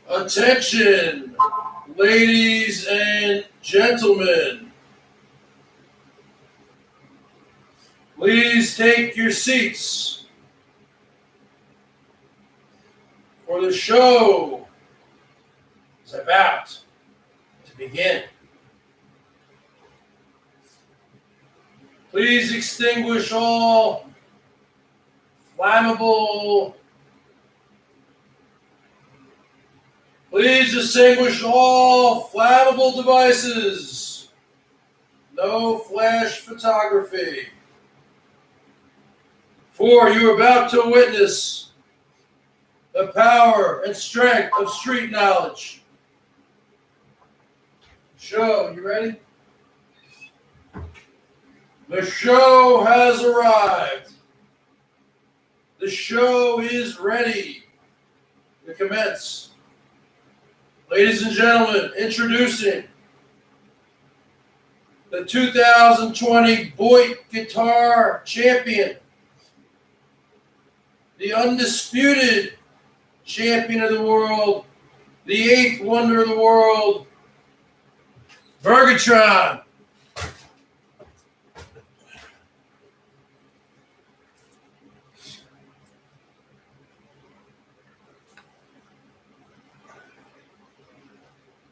Attention, ladies and gentlemen. Please take your seats for the show is about to begin. Please extinguish all flammable. Please extinguish all flammable devices. No flash photography. For you are about to witness the power and strength of street knowledge. Show, you ready? The show has arrived. The show is ready to commence. Ladies and gentlemen, introducing the 2020 BOYT Guitar Champion, the undisputed champion of the world, the eighth wonder of the world, Bergatron.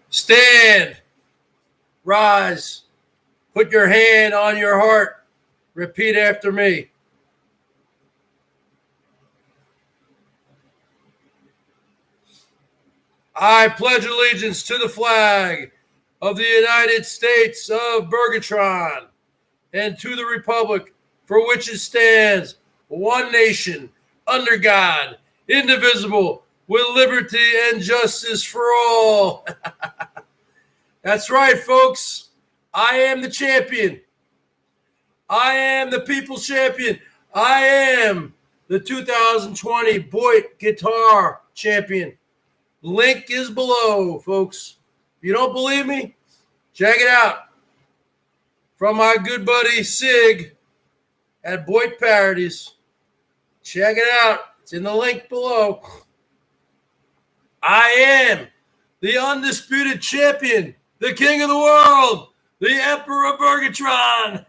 Stand, rise, put your hand on your heart, repeat after me. I pledge allegiance to the flag of the United States of Bergatron and to the republic for which it stands, one nation, under God, indivisible, with liberty and justice for all. That's right, folks. I am the champion. I am the people's champion. I am the 2020 BOYT Guitar Champion. Link is below, folks. If you don't believe me, check it out. From my good buddy Sig at BOYT Parodies. Check it out. It's in the link below. I am the undisputed champion, the king of the world, the emperor of Bergatron.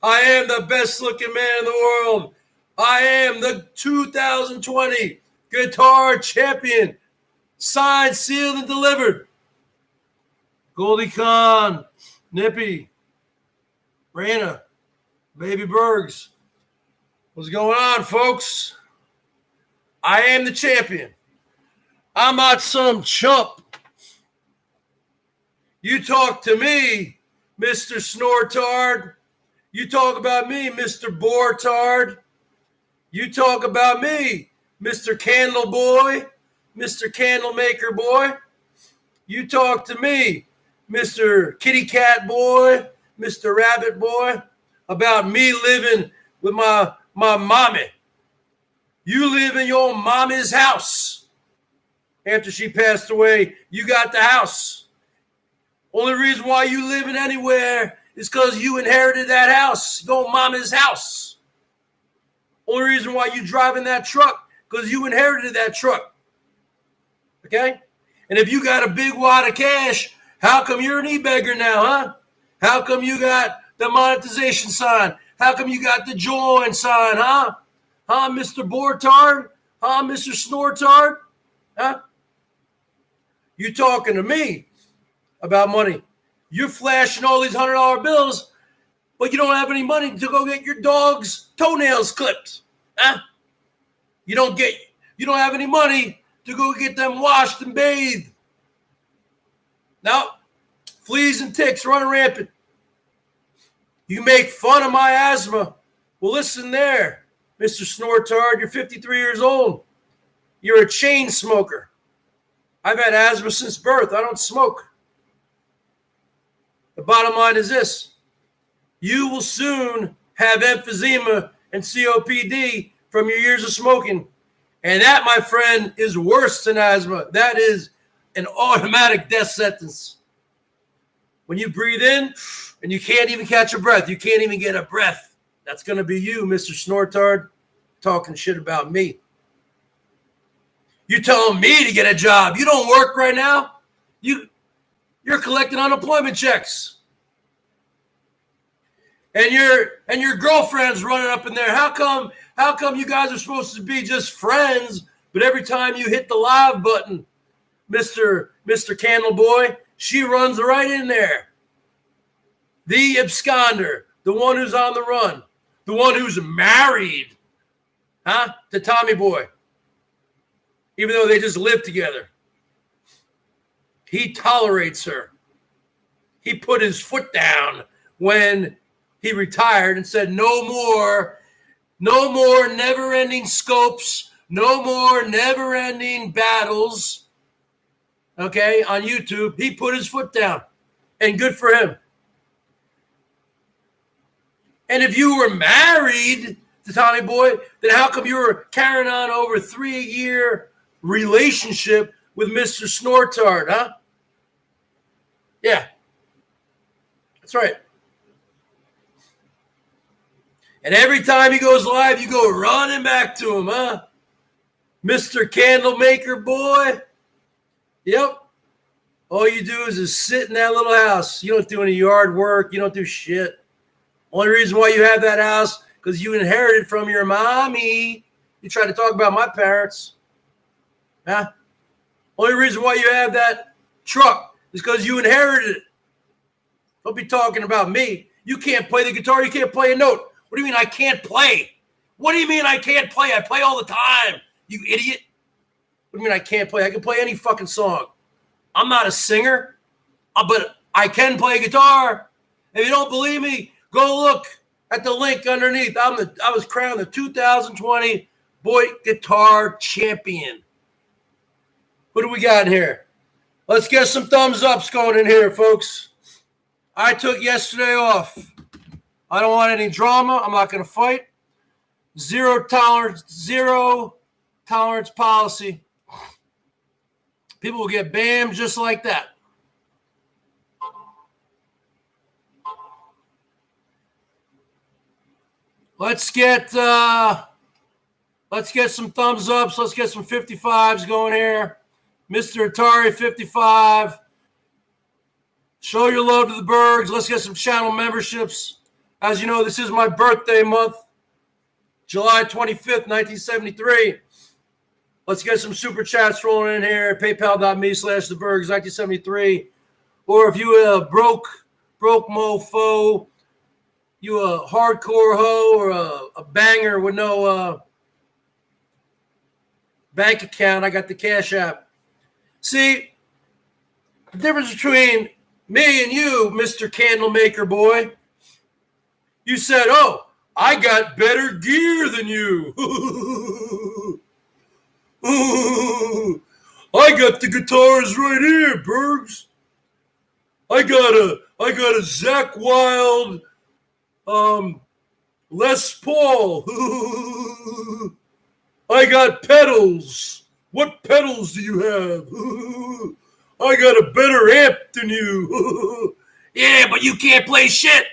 I am the best looking man in the world. I am the 2020 Guitar Champion. Signed, sealed, and delivered. Goldie Khan, Nippy, Rana, Baby Bergs. What's going on, folks? I am the champion. I'm not some chump. You talk to me, Mr. Snortard. You talk about me, Mr. Bortard. You talk about me, Mr. Candle Boy, Mr. Candle Maker Boy. You talk to me, Mr. Kitty Cat Boy, Mr. Rabbit Boy, about me living with my mommy. You live in your mommy's house. After she passed away, you got the house. Only reason why you living anywhere is because you inherited that house, your mama's house. Only reason why you driving that truck, because you inherited that truck. Okay? And if you got a big wad of cash, how come you're an e-beggar now, huh? How come you got the monetization sign? How come you got the join sign, huh? Huh, Mr. Bortard? Huh, Mr. Snortard? Huh? You talking to me about money. You're flashing all these $100 bills, but you don't have any money to go get your dog's toenails clipped. Huh? You don't have any money to go get them washed and bathed. Now, fleas and ticks running rampant. You make fun of my asthma. Well, listen there, Mr. Snortard. You're 53 years old. You're a chain smoker. I've had asthma since birth. I don't smoke. The bottom line is this. You will soon have emphysema and COPD from your years of smoking. And that, my friend, is worse than asthma. That is an automatic death sentence. When you breathe in and you can't even catch a breath, you can't even get a breath, that's going to be you, Mr. Snortard, talking shit about me. You telling me to get a job. You don't work right now. You're collecting unemployment checks. And your girlfriend's running up in there. How come you guys are supposed to be just friends, but every time you hit the live button, Mr. Candle Boy, she runs right in there. The absconder, the one who's on the run, the one who's married, to Tommy Boy, even though they just live together. He tolerates her. He put his foot down when he retired and said, no more never-ending scopes, no more never-ending battles, okay, on YouTube. He put his foot down, and good for him. And if you were married to Tommy Boy, then how come you were carrying on over a 3-year relationship with Mr. Snortard, huh? Yeah. That's right. And every time he goes live, you go running back to him, huh? Mr. Candlemaker Boy. Yep. All you do is just sit in that little house. You don't do any yard work. You don't do shit. Only reason why you have that house, because you inherited from your mommy. You tried to talk about my parents. Huh? Only reason why you have that truck is because you inherited it. Don't be talking about me. You can't play the guitar. You can't play a note. What do you mean I can't play? What do you mean I can't play? I play all the time, you idiot. What do you mean I can't play? I can play any fucking song. I'm not a singer, but I can play guitar. If you don't believe me, go look at the link underneath. I was crowned the 2020 BOYT Guitar Champion. What do we got in here? Let's get some thumbs ups going in here, folks. I took yesterday off. I don't want any drama. I'm not going to fight. Zero tolerance policy. People will get banned just like that. Let's get some thumbs ups. Let's get some 55s going here. Mr. Atari 55. Show your love to the Bergs. Let's get some channel memberships. As you know, this is my birthday month, July 25th, 1973. Let's get some super chats rolling in here. PayPal.me/TheBergs1973. Or if you a broke mofo, you a hardcore hoe or a banger with no bank account, I got the Cash App. See, the difference between me and you, Mr. Candlemaker Boy, you said, oh, I got better gear than you. I got the guitars right here, Bergs. I got a Zach Wild Les Paul. I got pedals. What pedals do you have? I got a better amp than you. Yeah, but you can't play shit.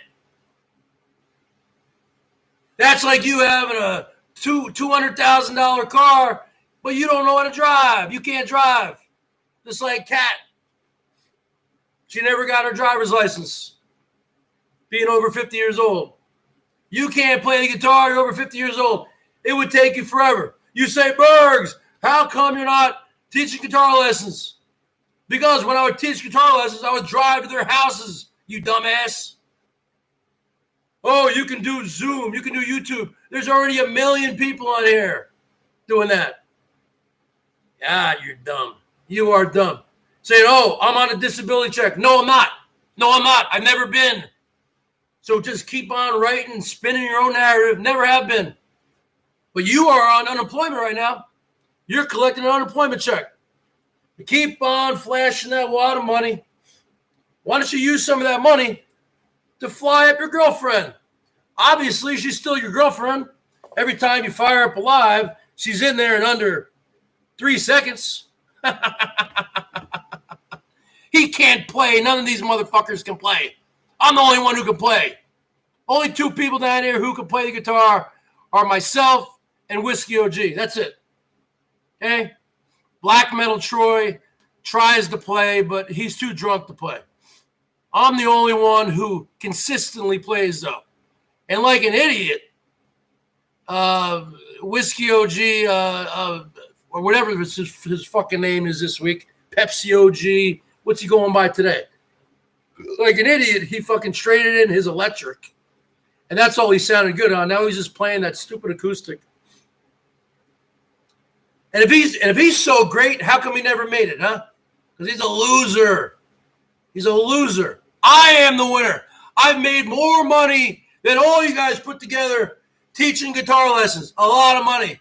That's like you having a $200,000 car, but you don't know how to drive. You can't drive. Just like Kat. She never got her driver's license, being over 50 years old. You can't play the guitar. You're over 50 years old. It would take you forever. You say, Bergs, how come you're not teaching guitar lessons? Because when I would teach guitar lessons, I would drive to their houses, you dumbass. Oh, you can do Zoom. You can do YouTube. There's already 1 million people on here doing that. God, you're dumb. You are dumb. Saying, oh, I'm on a disability check. No, I'm not. No, I'm not. I've never been. So just keep on writing, spinning your own narrative. Never have been. But you are on unemployment right now. You're collecting an unemployment check. You keep on flashing that wad of money. Why don't you use some of that money to fly up your girlfriend? Obviously, she's still your girlfriend. Every time you fire up a live, she's in there in under 3 seconds. He can't play. None of these motherfuckers can play. I'm the only one who can play. Only 2 people down here who can play the guitar are myself and Whiskey OG. That's it. Okay? Black Metal Troy tries to play, but he's too drunk to play. I'm the only one who consistently plays, though. And like an idiot, Whiskey OG, or whatever his fucking name is this week, Pepsi OG, what's he going by today? Like an idiot, he fucking traded in his electric. And that's all he sounded good on. Now he's just playing that stupid acoustic. And if he's so great, how come he never made it, huh? Because he's a loser. He's a loser. I am the winner. I've made more money than all you guys put together teaching guitar lessons. A lot of money.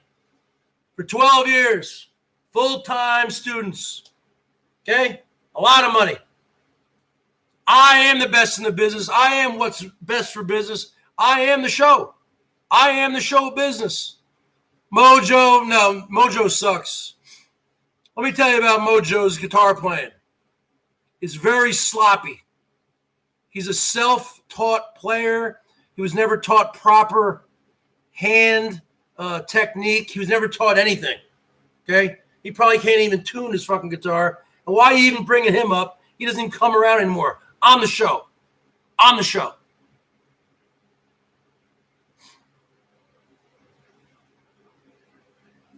For 12 years. Full-time students. Okay? A lot of money. I am the best in the business. I am what's best for business. I am the show. I am the show business. Mojo sucks. Let me tell you about Mojo's guitar playing. It's very sloppy. He's a self-taught player. He was never taught proper hand technique. He was never taught anything. Okay? He probably can't even tune his fucking guitar. And why are you even bringing him up? He doesn't even come around anymore. On the show. On the show.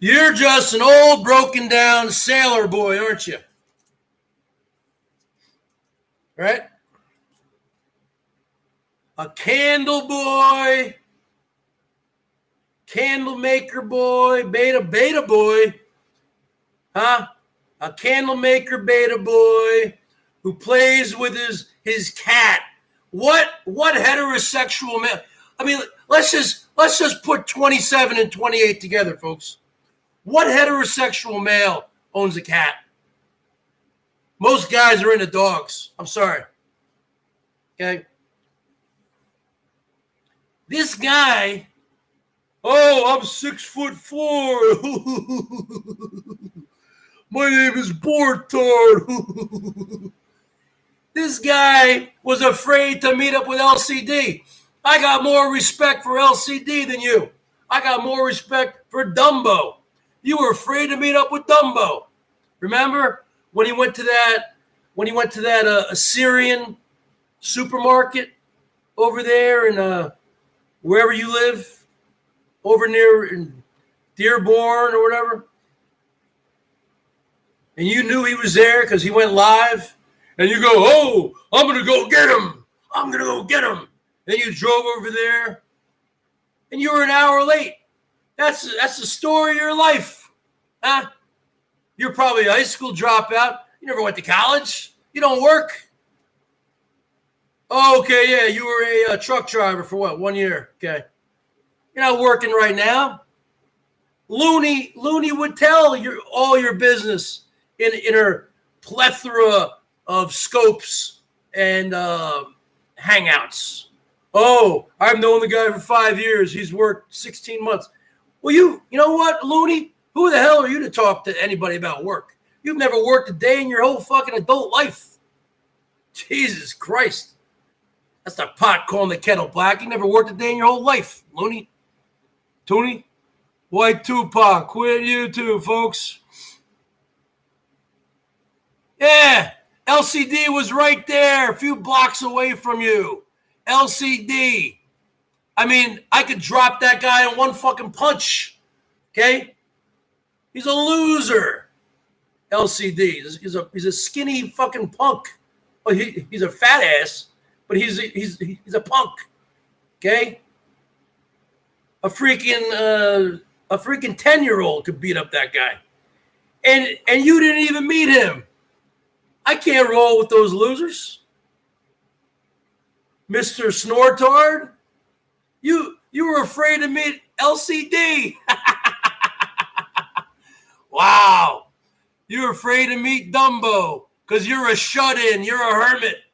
You're just an old, broken down sailor boy, aren't you? Right? A candle boy, candle maker boy, beta boy, huh? A candle maker beta boy who plays with his cat. What heterosexual man? I mean, let's just put 27 and 28 together, folks. What heterosexual male owns a cat? Most guys are into dogs. I'm sorry. Okay. This guy, I'm 6'4". My name is Bortard. This guy was afraid to meet up with LCD. I got more respect for LCD than you. I got more respect for Dumbo. You were afraid to meet up with Dumbo. Remember when he went to that Assyrian supermarket over there in wherever you live, over near in Dearborn or whatever? And you knew he was there because he went live. And you go, I'm going to go get him. I'm going to go get him. Then you drove over there. And you were an hour late. That's the story of your life. Huh? You're probably a high school dropout. You never went to college. You don't work. Oh, okay, yeah, you were a truck driver for what, 1 year? Okay. You're not working right now. Looney would tell all your business in her plethora of scopes and hangouts. Oh, I've known the guy for 5 years. He's worked 16 months. Well, you know what, Looney? Who the hell are you to talk to anybody about work? You've never worked a day in your whole fucking adult life. Jesus Christ. That's the pot calling the kettle black. You never worked a day in your whole life, Looney. Tony? White Tupac. Quit you too, folks. Yeah, LCD was right there, a few blocks away from you. LCD. I mean, I could drop that guy in one fucking punch. Okay? He's a loser. LCD. He's a skinny fucking punk. Well, he's a fat ass, but he's a punk. Okay? A freaking 10-year-old could beat up that guy. And you didn't even meet him. I can't roll with those losers. Mr. Snortard, you were afraid to meet LCD. Wow. You were afraid to meet Dumbo because you're a shut-in. You're a hermit.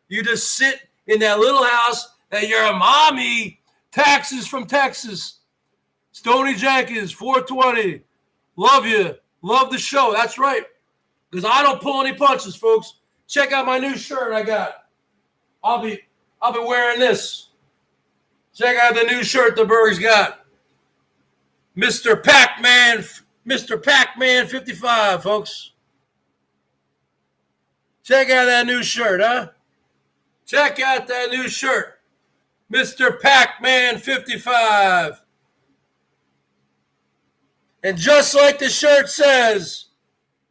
You just sit in that little house and you're a mommy. Taxes from Texas. Stoney Jenkins, 420. Love you. Love the show. That's right. Because I don't pull any punches, folks. Check out my new shirt I got. I'll be wearing this. Check out the new shirt the Bergs got. Mr. Pac-Man Mr. Pac-Man 55, folks. Check out that new shirt, huh? Check out that new shirt. Mr. Pac-Man 55. And just like the shirt says,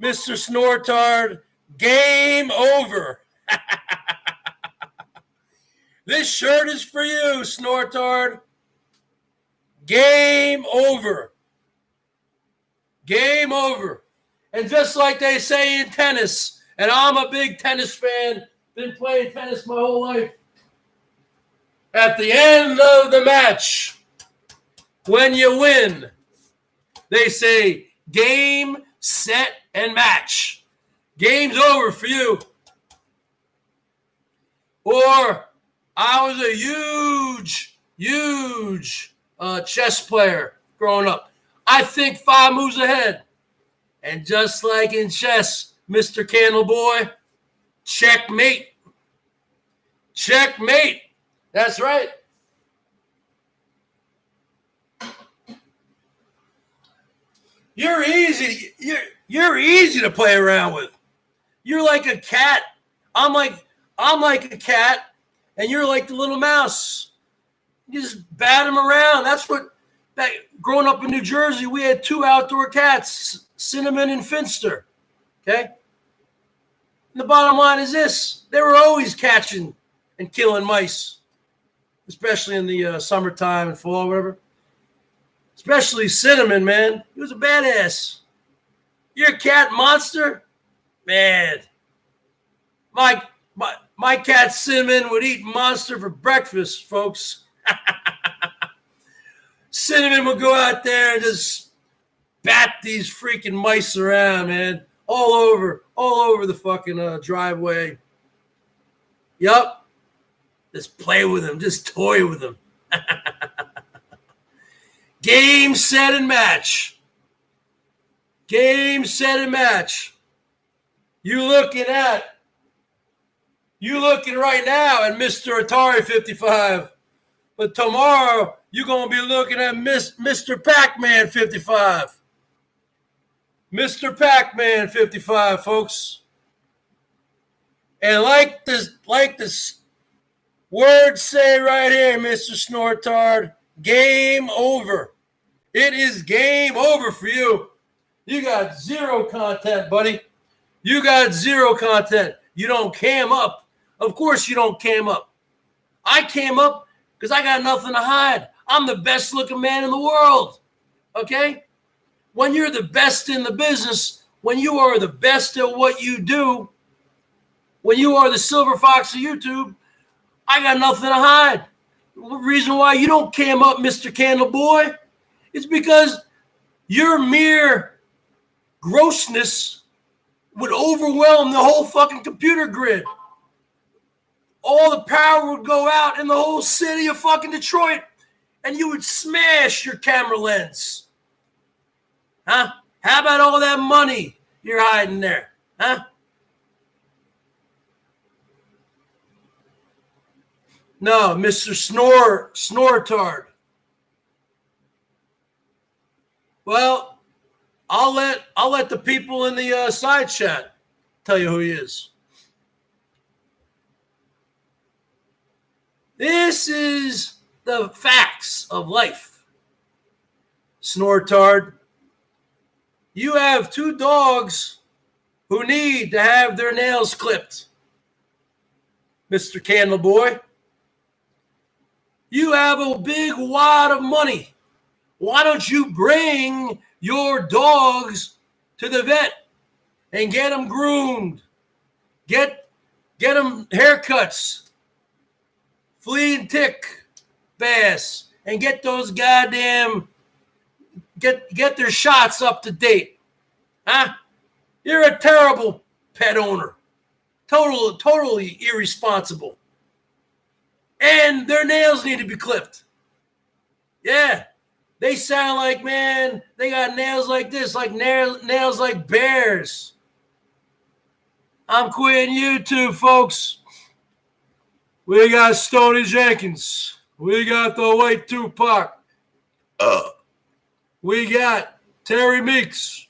Mr. Snortard, game over. This shirt is for you, Snortard. Game over. Game over. And just like they say in tennis, and I'm a big tennis fan, been playing tennis my whole life. At the end of the match, when you win, they say game, set, and match. Game's over for you. Or I was a huge chess player growing up. I think 5 moves ahead. And just like in chess, Mr. Candleboy, checkmate. Checkmate. That's right. You're easy. You're easy to play around with. You're like a cat. I'm like a cat, and you're like the little mouse. You just bat them around. That's what. Growing up in New Jersey, we had 2 outdoor cats, Cinnamon and Finster. Okay. And the bottom line is this: they were always catching and killing mice, especially in the summertime and fall, whatever. Especially Cinnamon, man. He was a badass. You're a cat monster? Man. My cat Cinnamon would eat monster for breakfast, folks. Cinnamon would go out there and just bat these freaking mice around, man. All over the fucking driveway. Yup. Just play with them. Just toy with them. Game, set, and match. Game, set, and match. You looking right now at Mr. Atari 55. But tomorrow, you're going to be looking at Mr. Pac-Man 55. Mr. Pac-Man 55, folks. And like this words say right here, Mr. Snortard, game over. It is game over for you. You got 0 content, buddy. You got 0 content. You don't cam up. Of course you don't cam up. I came up because I got nothing to hide. I'm the best looking man in the world. Okay? When you're the best in the business, when you are the best at what you do, when you are the silver fox of YouTube, I got nothing to hide. The reason why you don't cam up, Mr. Candleboy, is because your mere grossness would overwhelm the whole fucking computer grid. All the power would go out in the whole city of fucking Detroit, and you would smash your camera lens. Huh? How about all that money you're hiding there? Huh? No, Mr. Snortard. Well, I'll let the people in the side chat tell you who he is. This is the facts of life. Snortard. You have 2 dogs who need to have their nails clipped. Mr. Candleboy. You have a big wad of money. Why don't you bring your dogs to the vet and get them groomed? Get them haircuts, flea and tick baths, and get those goddamn, get their shots up to date. Huh? You're a terrible pet owner. Totally irresponsible. And their nails need to be clipped. Yeah. They sound like, man, they got nails like this, like nails like bears. I'm quitting YouTube, folks. We got Stoney Jenkins. We got the White Tupac. We got Terry Meeks,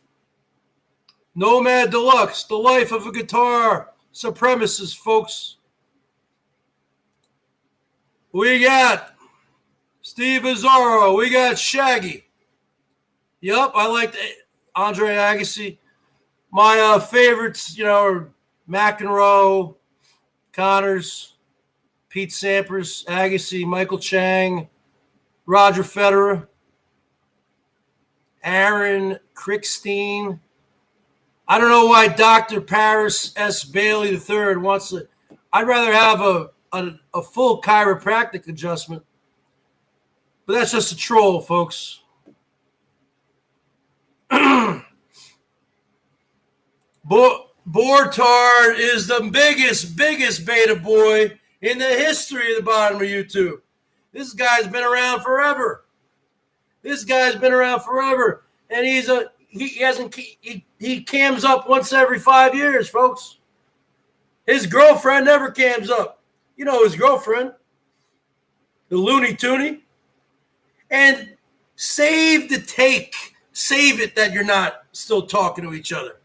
Nomad Deluxe, The Life of a Guitar Supremacist, folks. We got Steve Azzaro. We got Shaggy. Yep, I like Andre Agassi. My favorites, are McEnroe, Connors, Pete Sampras, Agassi, Michael Chang, Roger Federer, Aaron Crickstein. I don't know why Dr. Paris S. Bailey III wants to. I'd rather have a full chiropractic adjustment. But that's just a troll, folks. Bortard is the biggest beta boy in the history of the bottom of YouTube. This guy's been around forever. And he cams up once every 5 years, folks. His girlfriend never cams up. You know his girlfriend, the Looney Tooney. And save the take. Save it that you're not still talking to each other.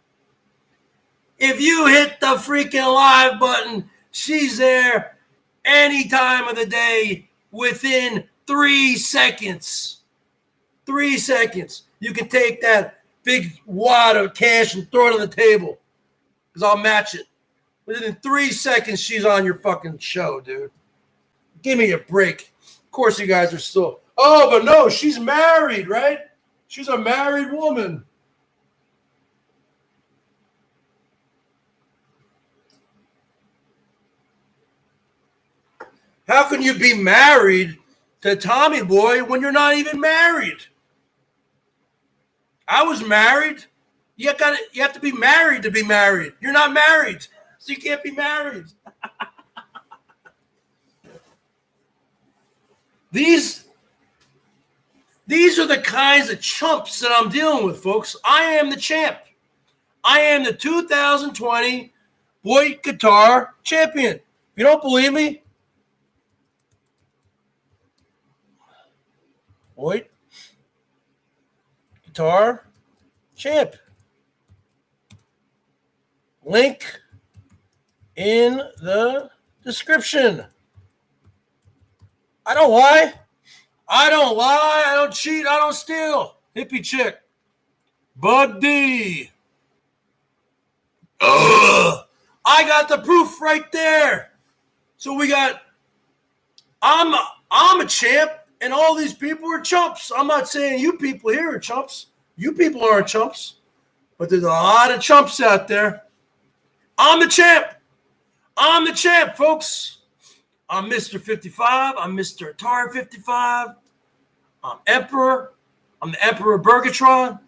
If you hit the freaking live button, she's there any time of the day within 3 seconds. 3 seconds. You can take that big wad of cash and throw it on the table because I'll match it. Within 3 seconds, she's on your fucking show, dude. Give me a break. Of course, you guys are still. Oh, but no, she's married, right? She's a married woman. How can you be married to Tommy Boy when you're not even married? I was married. You have to be married to be married. You're not married, so you can't be married. These are the kinds of chumps that I'm dealing with, folks. I am the champ. I am the 2020 BOYT Guitar Champion. If you don't believe me, BOYT Guitar Champ. Link in the description. I don't lie. I don't cheat. I don't steal. Hippie chick. Bud D. Ugh. I got the proof right there. So we got, I'm a champ, and all these people are chumps. I'm not saying you people here are chumps. You people aren't chumps. But there's a lot of chumps out there. I'm the champ. I'm the champ, folks. I'm Mr. 55. I'm Mr. Atari 55. I'm Emperor. I'm the Emperor of Bergatron.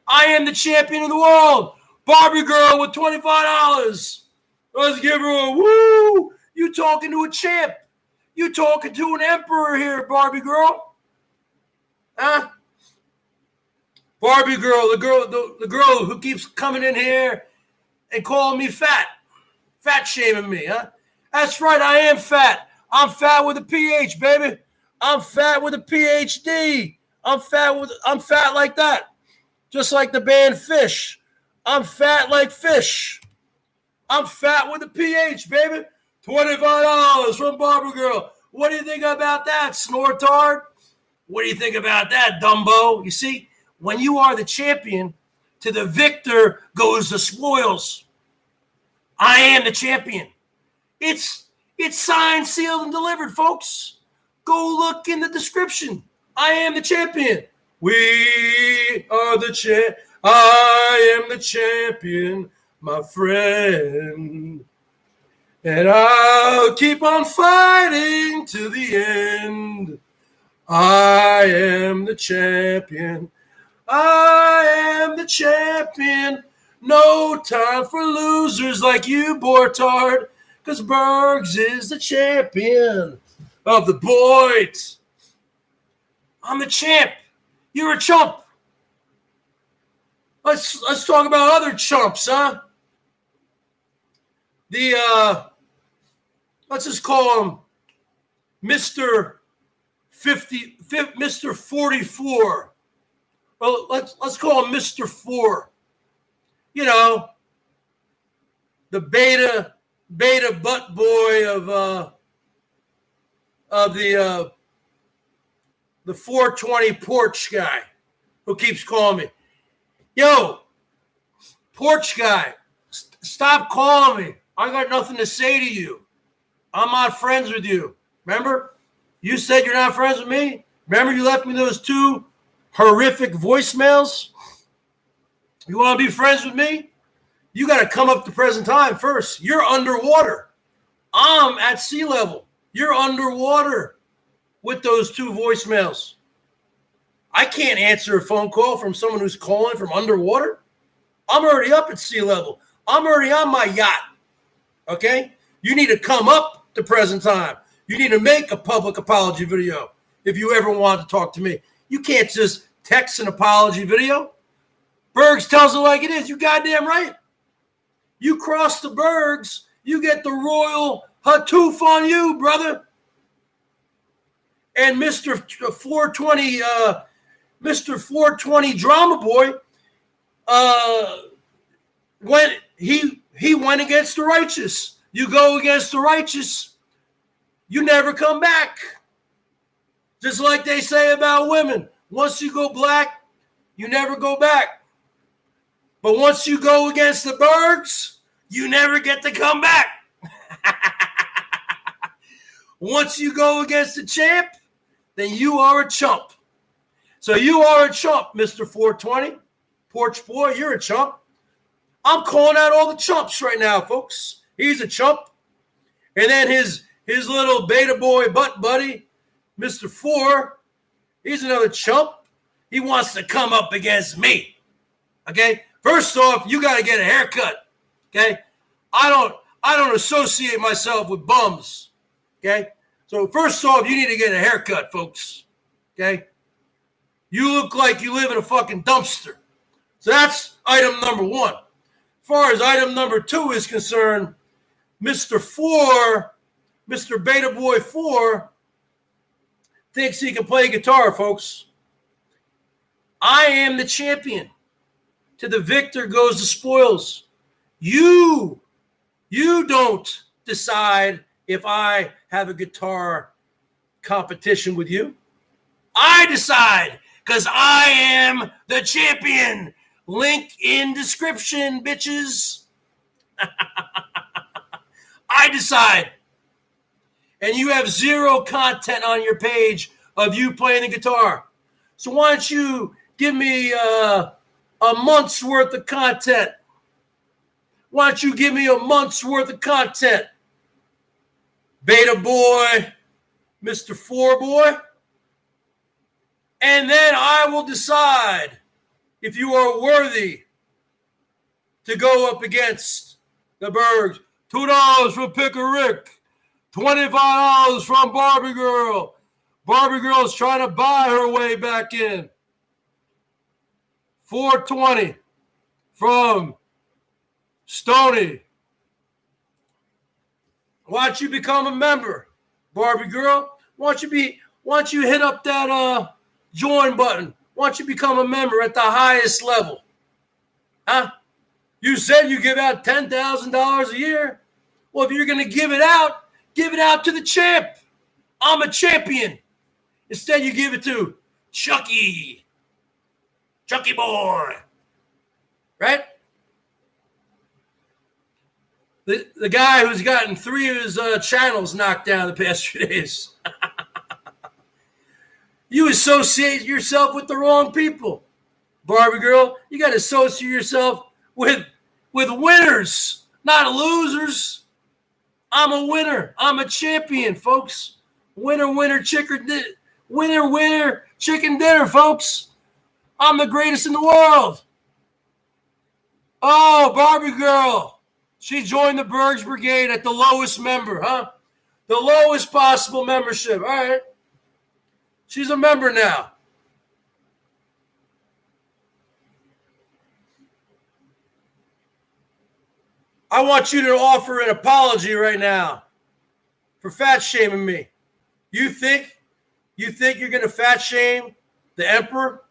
I am the champion of the world. Barbie girl with $25. Let's give her a woo. You talking to a champ. You talking to an emperor here, Barbie girl. Huh? Barbie girl, the girl who keeps coming in here and calling me fat. Fat shaming me, huh? That's right, I am fat. I'm fat with a PH, baby. I'm fat with a PhD. I'm fat like that. Just like the band Fish. I'm fat like fish. I'm fat with a PH, baby. $25 from Barbie Girl. What do you think about that, Snortard? What do you think about that, Dumbo? You see, when you are the champion, to the victor goes the spoils. I am the champion. It's signed, sealed, and delivered, folks. Go look in the description. I am the champion. We are the champ. I am the champion, my friend. And I'll keep on fighting to the end. I am the champion. I am the champion. No time for losers like you, Bortard, because Bergs is the champion of the BOYT. I'm the champ. You're a chump. Let's talk about other chumps, huh? Let's just call him Mr. 44. Well, let's call him Mr. 4. You know, the beta butt boy of the 420 porch guy who keeps calling me. Yo, porch guy, stop calling me. I got nothing to say to you. I'm not friends with you. Remember? You said you're not friends with me? Remember you left me those 2 horrific voicemails? You want to be friends with me? You got to come up to present time first. You're underwater. I'm at sea level. You're underwater with those 2 voicemails. I can't answer a phone call from someone who's calling from underwater. I'm already up at sea level. I'm already on my yacht. Okay? You need to come up to present time. You need to make a public apology video if you ever want to talk to me. You can't just text an apology video. Bergs tells it like it is. You goddamn right. You cross the Bergs, you get the royal hatoof on you, brother. And Mr. 420 drama boy, when he went against the righteous. You go against the righteous, you never come back. Just like they say about women. Once you go black, you never go back. But once you go against the Bergs, you never get to come back. Once you go against the champ, then you are a chump. So you are a chump, Mr. 420. Porch boy, you're a chump. I'm calling out all the chumps right now, folks. He's a chump. And then his little beta boy butt buddy, Mr. 4, he's another chump. He wants to come up against me. Okay? First off, you got to get a haircut. Okay? I don't associate myself with bums. Okay? So first off, you need to get a haircut, folks. Okay? You look like you live in a fucking dumpster. So that's item number 1. As far as item number 2 is concerned, Mr. 4, Mr. Beta Boy 4, thinks he can play guitar, folks. I am the champion. To the victor goes the spoils. You don't decide if I have a guitar competition with you. I decide because I am the champion. Link in description, bitches. I decide. And you have 0 content on your page of you playing the guitar. So why don't you give me a month's worth of content? Why don't you give me a month's worth of content? Beta boy, Mr. 4 boy. And then I will decide if you are worthy to go up against the Bergs. $2 for Pick a Rick. $25 from Barbie Girl. Barbie Girl's trying to buy her way back in. $4.20 from Stony. Why don't you become a member, Barbie Girl? Why don't you hit up that join button? Why don't you become a member at the highest level? Huh? You said you give out $10,000 a year. Well, if you're going to give it out to the champ. I'm a champion. Instead, you give it to Chucky boy. Right? The guy who's gotten 3 of his channels knocked down the past few days. You associate yourself with the wrong people, Barbie Girl. You got to associate yourself with winners, not losers. I'm a winner. I'm a champion, folks. Winner, chicken dinner, folks. I'm the greatest in the world. Oh, Barbie Girl. She joined the BERGS Brigade at the lowest member, huh? The lowest possible membership. All right. She's a member now. I want you to offer an apology right now for fat shaming me. You think you're going to fat shame the emperor?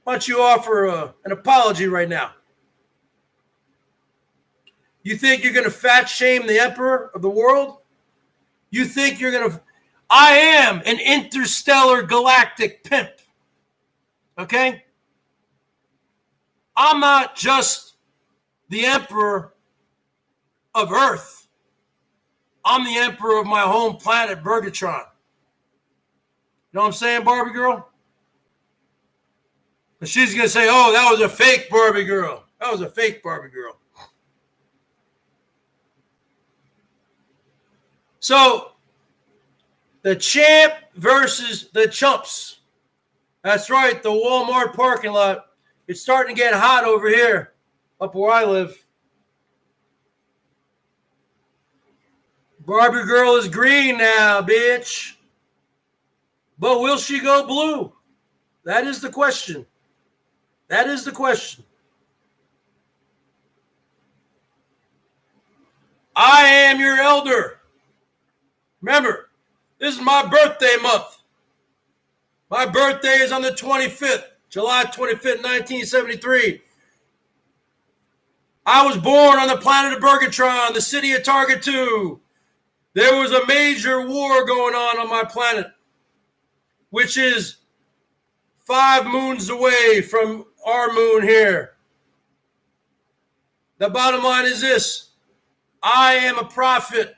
Why don't you offer an apology right now? You think you're going to fat shame the emperor of the world? You think you're going to... I am an interstellar galactic pimp. Okay? I'm not just the emperor of Earth. I'm the emperor of my home planet, Bergatron. You know what I'm saying, Barbie girl? And she's going to say, oh, that was a fake Barbie girl. That was a fake Barbie girl. So, the champ versus the chumps. That's right, the Walmart parking lot. It's starting to get hot over here, up where I live. Barbie girl is green now, bitch. But will she go blue? That is the question. That is the question. I am your elder. Remember, this is my birthday month. My birthday is on the 25th, July 25th, 1973. I was born on the planet of Bergatron, the city of Target 2. There was a major war going on my planet, which is 5 moons away from our moon here. The bottom line is this. I am a prophet.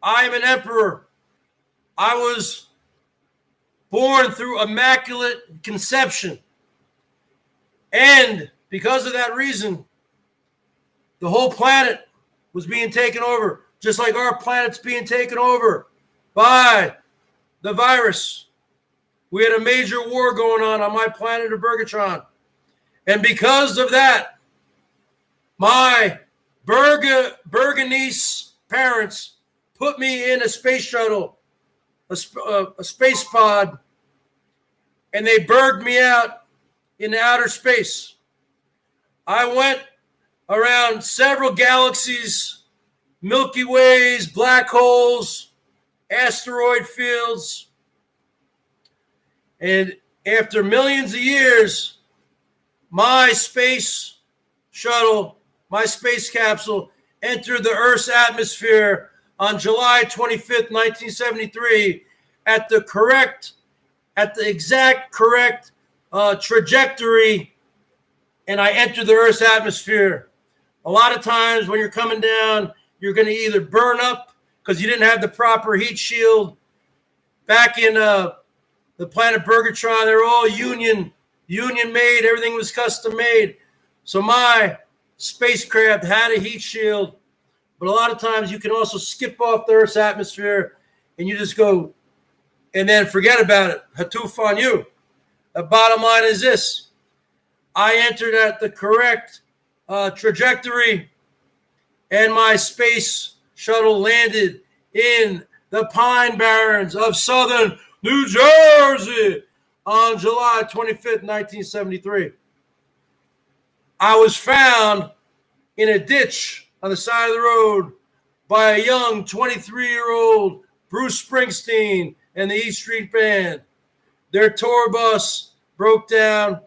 I am an emperor. I was born through immaculate conception. And because of that reason, the whole planet was being taken over, just like our planet's being taken over by the virus. We had a major war going on my planet of Bergatron. And because of that, my Berganese parents put me in a space shuttle, a space pod, and they berged me out in outer space. I went around several galaxies, Milky Ways, black holes, asteroid fields. And after millions of years, my space shuttle, my space capsule, entered the Earth's atmosphere on July 25th, 1973, at the exact correct trajectory, and I entered the Earth's atmosphere. A lot of times when you're coming down, you're going to either burn up because you didn't have the proper heat shield. Back in the planet Bergatron, they're all union made. Everything was custom made. So my spacecraft had a heat shield. But a lot of times you can also skip off the Earth's atmosphere and you just go and then forget about it. Hatoof on you. The bottom line is this. I entered at the correct trajectory and my space shuttle landed in the Pine Barrens of southern New Jersey on July 25th, 1973. I was found in a ditch on the side of the road by a young 23-year-old Bruce Springsteen and the E Street Band. Their tour bus broke down.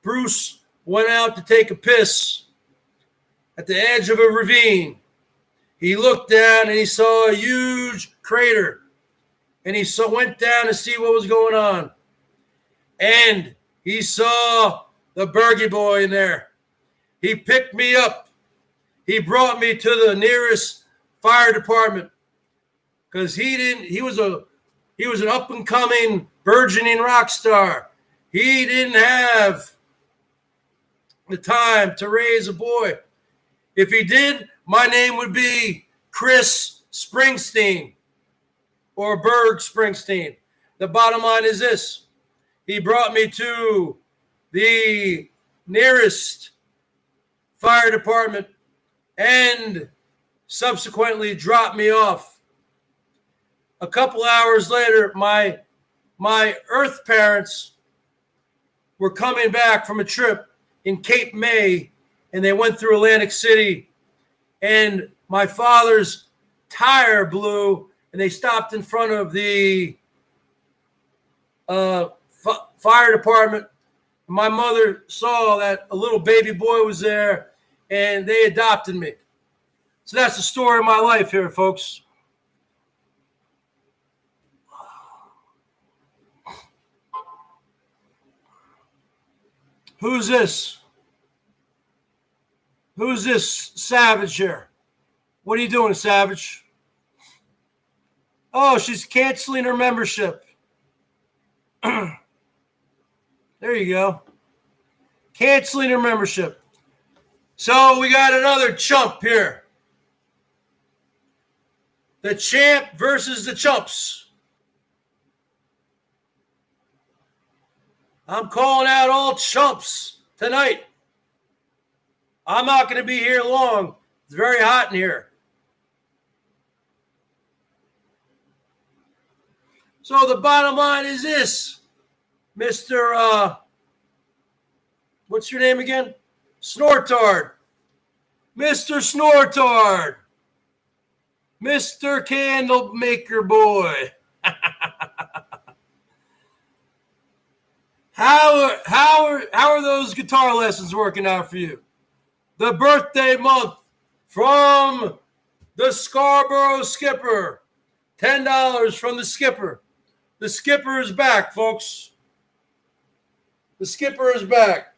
Bruce went out to take a piss at the edge of a ravine. He looked down and he saw a huge crater. And he went down to see what was going on. And he saw the Bergie boy in there. He picked me up. He brought me to the nearest fire department because he was an up and coming burgeoning rock star. He didn't have the time to raise a boy. If he did, my name would be Chris Springsteen or BERGS Springsteen. The bottom line is this. He brought me to the nearest fire department and subsequently dropped me off. A couple hours later, my Earth parents were coming back from a trip in Cape May, and they went through Atlantic City, and my father's tire blew, and they stopped in front of the fire department, My mother saw that a little baby boy was there, and they adopted me. So that's the story of my life here, folks. Who's this? Who's this Savage here? What are you doing, Savage? Oh, she's canceling her membership. There you go. Canceling her membership. So we got another chump here. The champ versus the chumps. I'm calling out all chumps tonight. I'm not going to be here long. It's very hot in here. So the bottom line is this, Mr. What's your name again? Snortard. Mr. Snortard. Mr. Candle Maker Boy. How are those guitar lessons working out for you? The birthday month from the Scarborough Skipper. $10 from the Skipper. The Skipper is back, folks. The Skipper is back.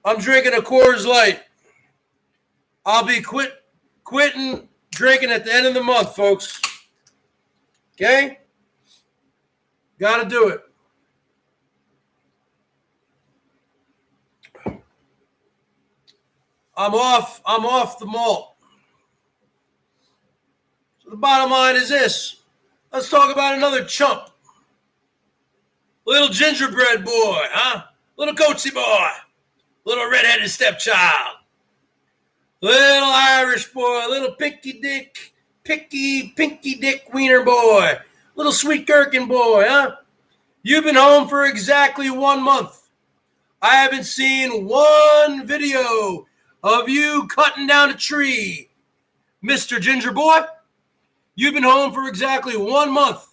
I'm drinking a Coors Light. I'll be quitting drinking at the end of the month, folks. Okay? Got to do it. I'm off the malt. So the bottom line is this. Let's talk about another chump. Little gingerbread boy, huh? Little coatsy boy. Little redheaded stepchild. Little Irish boy. Little pinky dick wiener boy. Little sweet gherkin boy, huh? You've been home for exactly 1 month. I haven't seen one video of you cutting down a tree. Mr. Ginger Boy, you've been home for exactly 1 month.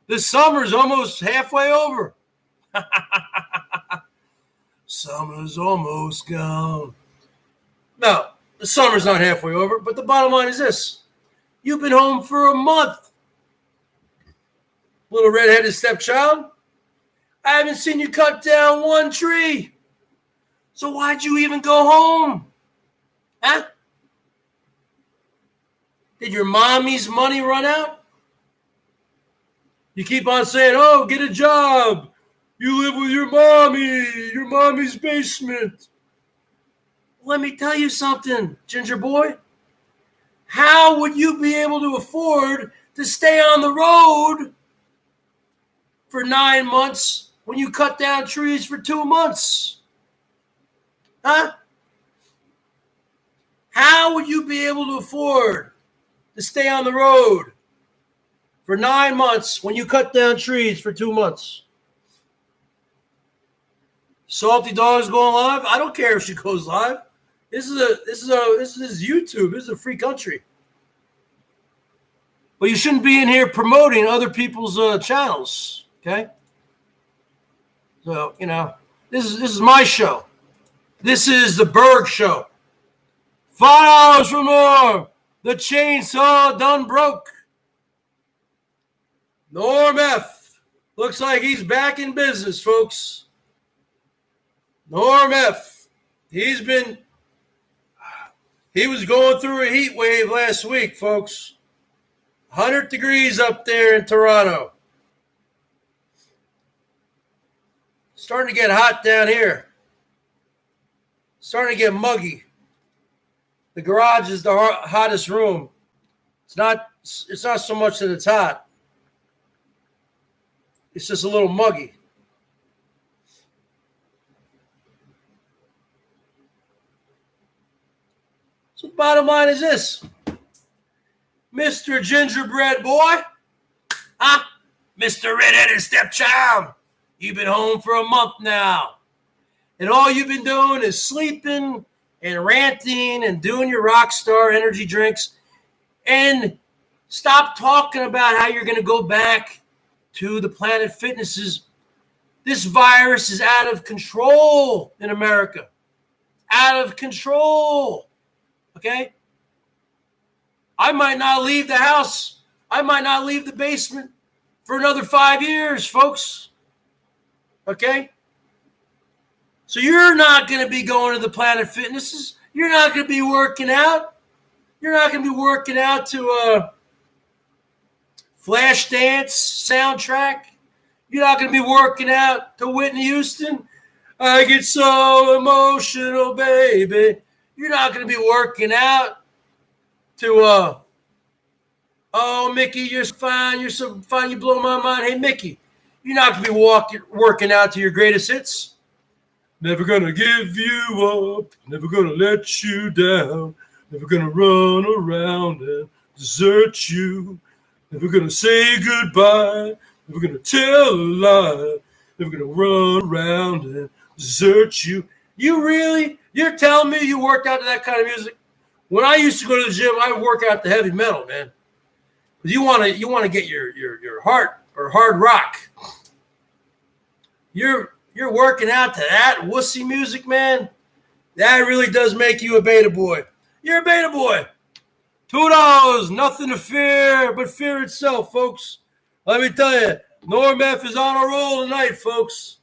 The summer's almost halfway over. Summer's almost gone. No, the summer's not halfway over, but the bottom line is this. You've been home for a month. Little redheaded stepchild, I haven't seen you cut down one tree. So why'd you even go home? Huh? Did your mommy's money run out? You keep on saying, oh, get a job. You live with your mommy's basement. Let me tell you something, Ginger Boy. How would you be able to afford to stay on the road for 9 months when you cut down trees for 2 months? Huh? How would you be able to afford to stay on the road for 9 months when you cut down trees for 2 months? Salty Dog's going live. I don't care if she goes live. This is YouTube. This is a free country. But you shouldn't be in here promoting other people's channels. Okay. So this is my show. This is the BERGS Show. $5 for more. The chainsaw done broke. Norm F. Looks like he's back in business, folks. Norm F. He was going through a heat wave last week, folks. 100 degrees up there in Toronto. Starting to get hot down here. Starting to get muggy. The garage is the hottest room. It's not so much that it's hot. It's just a little muggy. So the bottom line is this. Mr. Gingerbread Boy, Mr. Redheaded Stepchild, you've been home for a month now. And all you've been doing is sleeping and ranting and doing your Rockstar energy drinks. And stop talking about how you're going to go back to the Planet Fitnesses This virus is out of control in America. Out of control. Okay? I might not leave the house. I might not leave the basement for another 5 years, folks. Okay? So you're not going to be going to the Planet Fitnesses. You're not going to be working out. You're not going to be working out to Flashdance soundtrack. You're not going to be working out to Whitney Houston. I get so emotional, baby. You're not going to be working out to, oh, Mickey, you're fine. You're so fine. You blow my mind. Hey, Mickey, you're not going to be working out to your greatest hits. Never going to give you up. Never going to let you down. Never going to run around and desert you. Never going to say goodbye. Never going to tell a lie. Never going to run around and desert you. You're telling me you worked out to that kind of music? When I used to go to the gym, I would work out to heavy metal, man. Because you want to get your heart or hard rock. You're working out to that wussy music, man. That really does make you a beta boy. You're a beta boy. $2, nothing to fear but fear itself, folks. Let me tell you, Norm F is on a roll tonight, folks.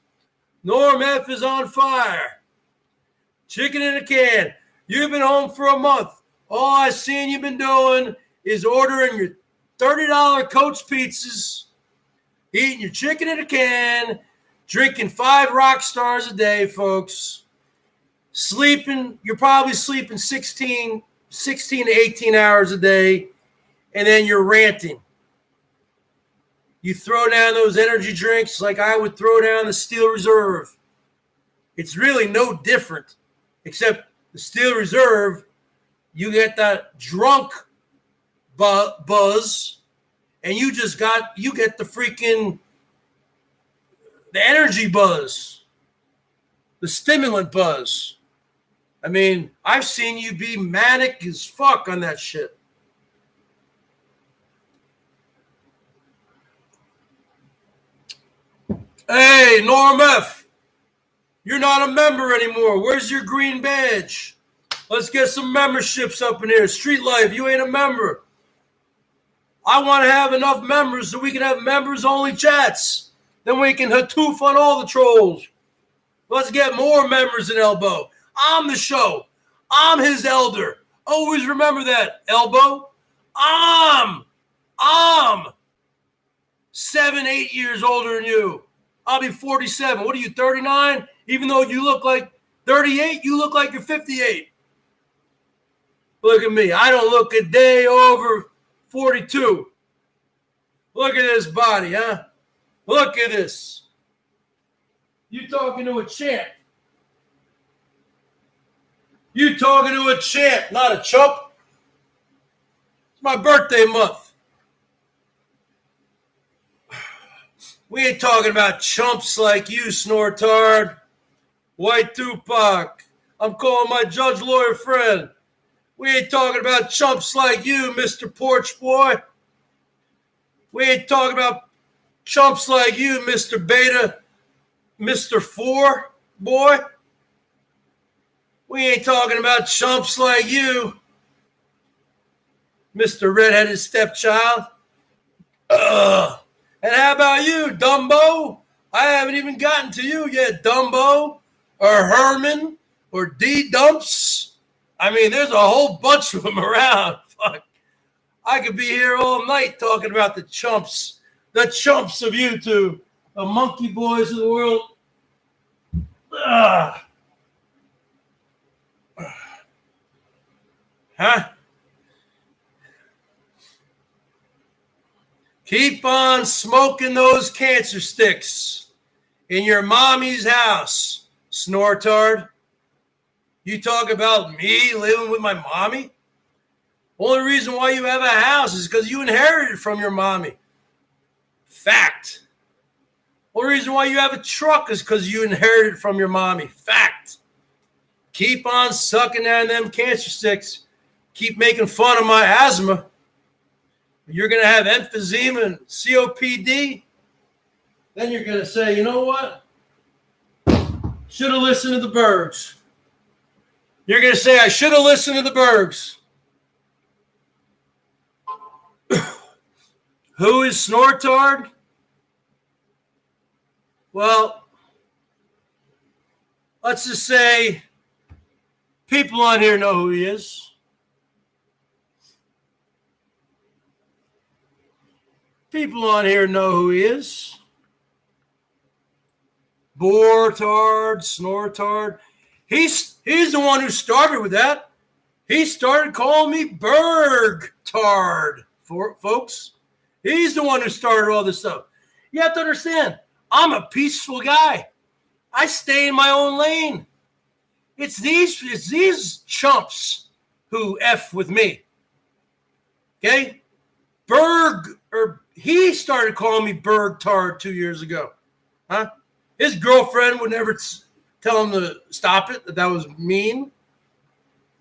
Norm F is on fire. Chicken in a can. You've been home for a month. All I've seen you've been doing is ordering your $30 Coach pizzas, eating your chicken in a can, drinking 5 rock stars a day, folks. Sleeping, you're probably sleeping 16 to 18 hours a day, and then you're ranting. You throw down those energy drinks like I would throw down the Steel Reserve. It's really no different, except the Steel Reserve, you get that drunk buzz, and you get the energy buzz, the stimulant buzz. I mean, I've seen you be manic as fuck on that shit. Hey, Norm F, you're not a member anymore. Where's your green badge? Let's get some memberships up in here. Street Life, you ain't a member. I want to have enough members so we can have members-only chats. Then we can hatoof on all the trolls. Let's get more members in Elbow. I'm the show. I'm his elder. Always remember that, Elbow. I'm 7, 8 years older than you. I'll be 47. What are you, 39? Even though you look like 38, you look like you're 58. Look at me. I don't look a day over 42. Look at this body, huh? Look at this. You talking to a champ. You talking to a champ, not a chump. It's my birthday month. We ain't talking about chumps like you, Snortard. White Tupac. I'm calling my judge lawyer friend. We ain't talking about chumps like you, Mr. Porch Boy. We ain't talking about chumps like you, Mr. Beta, Mr. 4 Boy. We ain't talking about chumps like you, Mr. Redheaded Stepchild. And how about you, Dumbo? I haven't even gotten to you yet, Dumbo, or Herman, or D-Dumps. I mean, there's a whole bunch of them around. Fuck. I could be here all night talking about the chumps of YouTube, the monkey boys of the world. Huh? Keep on smoking those cancer sticks in your mommy's house, Snortard. You talk about me living with my mommy? Only reason why you have a house is because you inherited it from your mommy. Fact. Only reason why you have a truck is because you inherited it from your mommy. Fact. Keep on sucking down them cancer sticks. Keep making fun of my asthma. You're going to have emphysema and COPD. Then you're going to say, you know what? Should have listened to the Bergs. You're going to say, I should have listened to the Bergs. Who is Snortard? Well, let's just say people on here know who he is. People on here know who he is. Bortard, Snortard. He's the one who started with that. He started calling me Bergtard, folks. He's the one who started all this stuff. You have to understand, I'm a peaceful guy. I stay in my own lane. It's these chumps who F with me. Okay? He started calling me Bergtard 2 years ago. Huh? His girlfriend would never tell him to stop it, that was mean.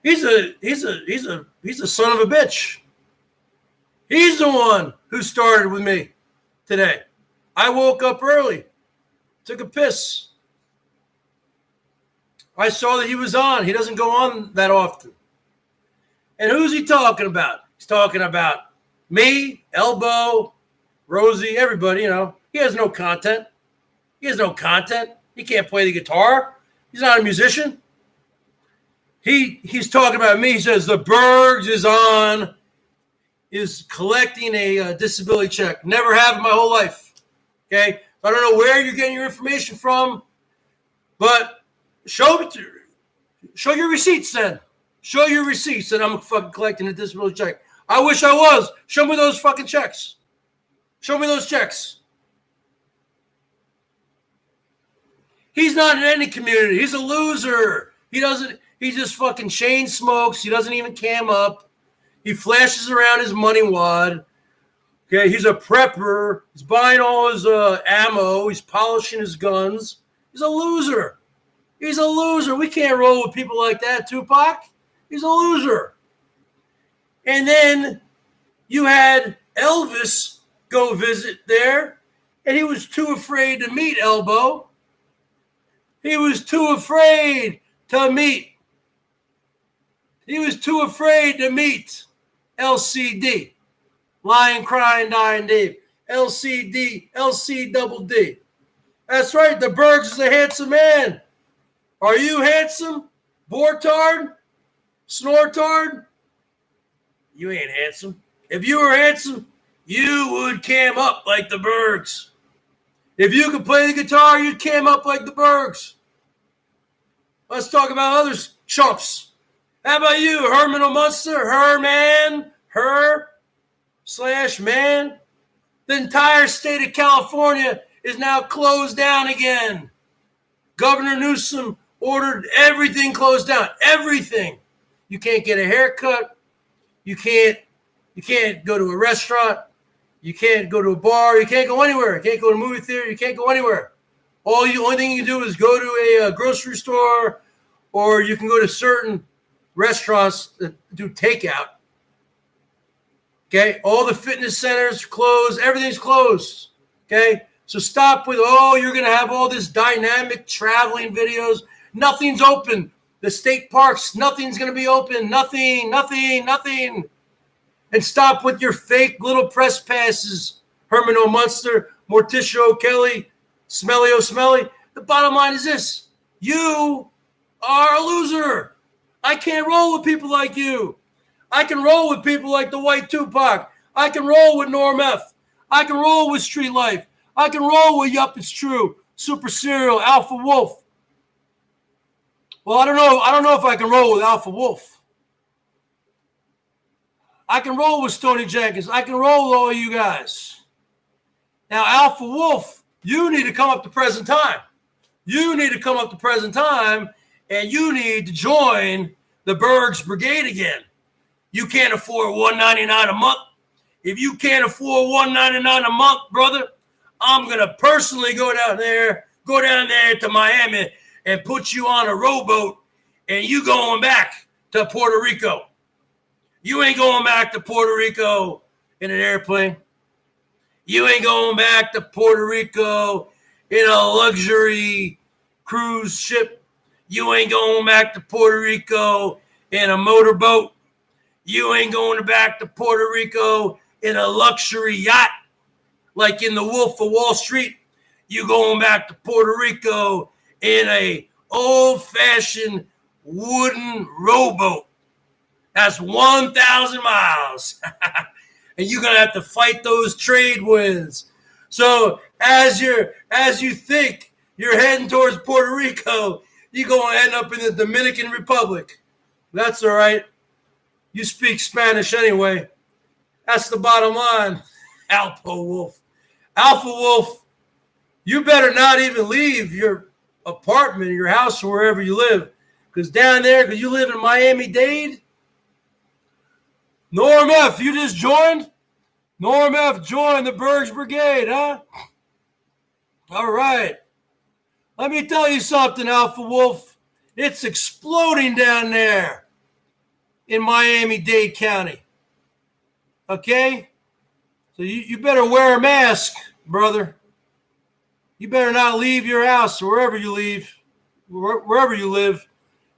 He's a son of a bitch. He's the one who started with me today. I woke up early, took a piss. I saw that he was on. He doesn't go on that often. And who's he talking about? He's talking about me, Elbow, Rosie, everybody, you know. He has no content. He has no content. He can't play the guitar. He's not a musician. He's talking about me. He says the Bergs is collecting a disability check. Never have in my whole life. Okay? I don't know where you're getting your information from, but show your receipts then. Show your receipts that I'm fucking collecting a disability check. I wish I was. Show me those fucking checks. Show me those checks. He's not in any community. He's a loser. He just fucking chain smokes. He doesn't even cam up. He flashes around his money wad. Okay, he's a prepper. He's buying all his ammo. He's polishing his guns. He's a loser. He's a loser. We can't roll with people like that, Tupac. He's a loser. And then you had Elvis go visit there, and he was too afraid to meet Elbow. He was too afraid to meet. He was too afraid to meet LCD. Lying, crying, dying Dave. LCD, LC double D. That's right, the Bergs is a handsome man. Are you handsome? Bortard? Snortard? You ain't handsome. If you were handsome, you would cam up like the Bergs. If you could play the guitar, you'd cam up like the Bergs. Let's talk about other chumps. How about you, Herman O'Munster? Her/man? The entire state of California is now closed down again. Governor Newsom ordered everything closed down. Everything. You can't get a haircut. You can't go to a restaurant. You can't go to a bar. You can't go anywhere. You can't go to a movie theater. You can't go anywhere. Only thing you can do is go to a grocery store, or you can go to certain restaurants that do takeout. Okay? All the fitness centers closed. Everything's closed. Okay? So stop with, you're going to have all this dynamic traveling videos. Nothing's open. The state parks, nothing's going to be open. Nothing. And stop with your fake little press passes. Herman O'Munster, Morticia O'Kelly, Smelly O'Smelly. The bottom line is this. You are a loser. I can't roll with people like you. I can roll with people like the White Tupac. I can roll with Norm F. I can roll with Street Life. I can roll with Yup, It's True, Super Serial, Alpha Wolf. Well, I don't know if I can roll with Alpha Wolf. I can roll with Stoney Jenkins. I can roll with all you guys. Now, Alpha Wolf, you need to come up to present time. You need to come up to present time, and you need to join the BERGS Brigade again. You can't afford $199 a month. If you can't afford $199 a month, brother, I'm going to personally go down there to Miami and put you on a rowboat, and you going back to Puerto Rico. You ain't going back to Puerto Rico in an airplane. You ain't going back to Puerto Rico in a luxury cruise ship. You ain't going back to Puerto Rico in a motorboat. You ain't going back to Puerto Rico in a luxury yacht like in The Wolf of Wall Street. You going back to Puerto Rico in a old-fashioned wooden rowboat. That's 1,000 miles. And you're going to have to fight those trade winds. So as you think you're heading towards Puerto Rico, you're going to end up in the Dominican Republic. That's all right. You speak Spanish anyway. That's the bottom line. Alpha Wolf. Alpha Wolf, you better not even leave your apartment, your house, or wherever you live. Because down there, because you live in Miami-Dade, Norm F., you just joined? Norm F. joined the BERGS Brigade, huh? All right. Let me tell you something, Alpha Wolf. It's exploding down there in Miami-Dade County. Okay? So you better wear a mask, brother. You better not leave your house or wherever you live,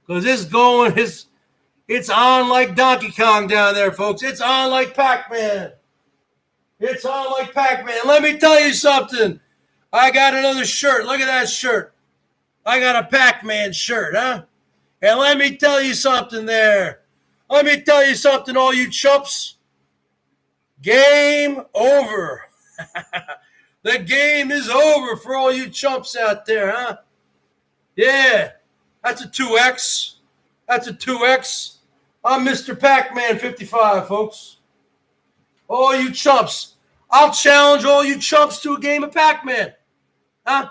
because it's on like Donkey Kong down there, folks. It's on like Pac-Man. It's on like Pac-Man. Let me tell you something. I got another shirt. Look at that shirt. I got a Pac-Man shirt, huh? And let me tell you something there. Let me tell you something, all you chumps. Game over. The game is over for all you chumps out there, huh? Yeah, that's a 2X. That's a 2X. I'm Mr. Pac-Man 55, folks. All you chumps. I'll challenge all you chumps to a game of Pac-Man. Huh?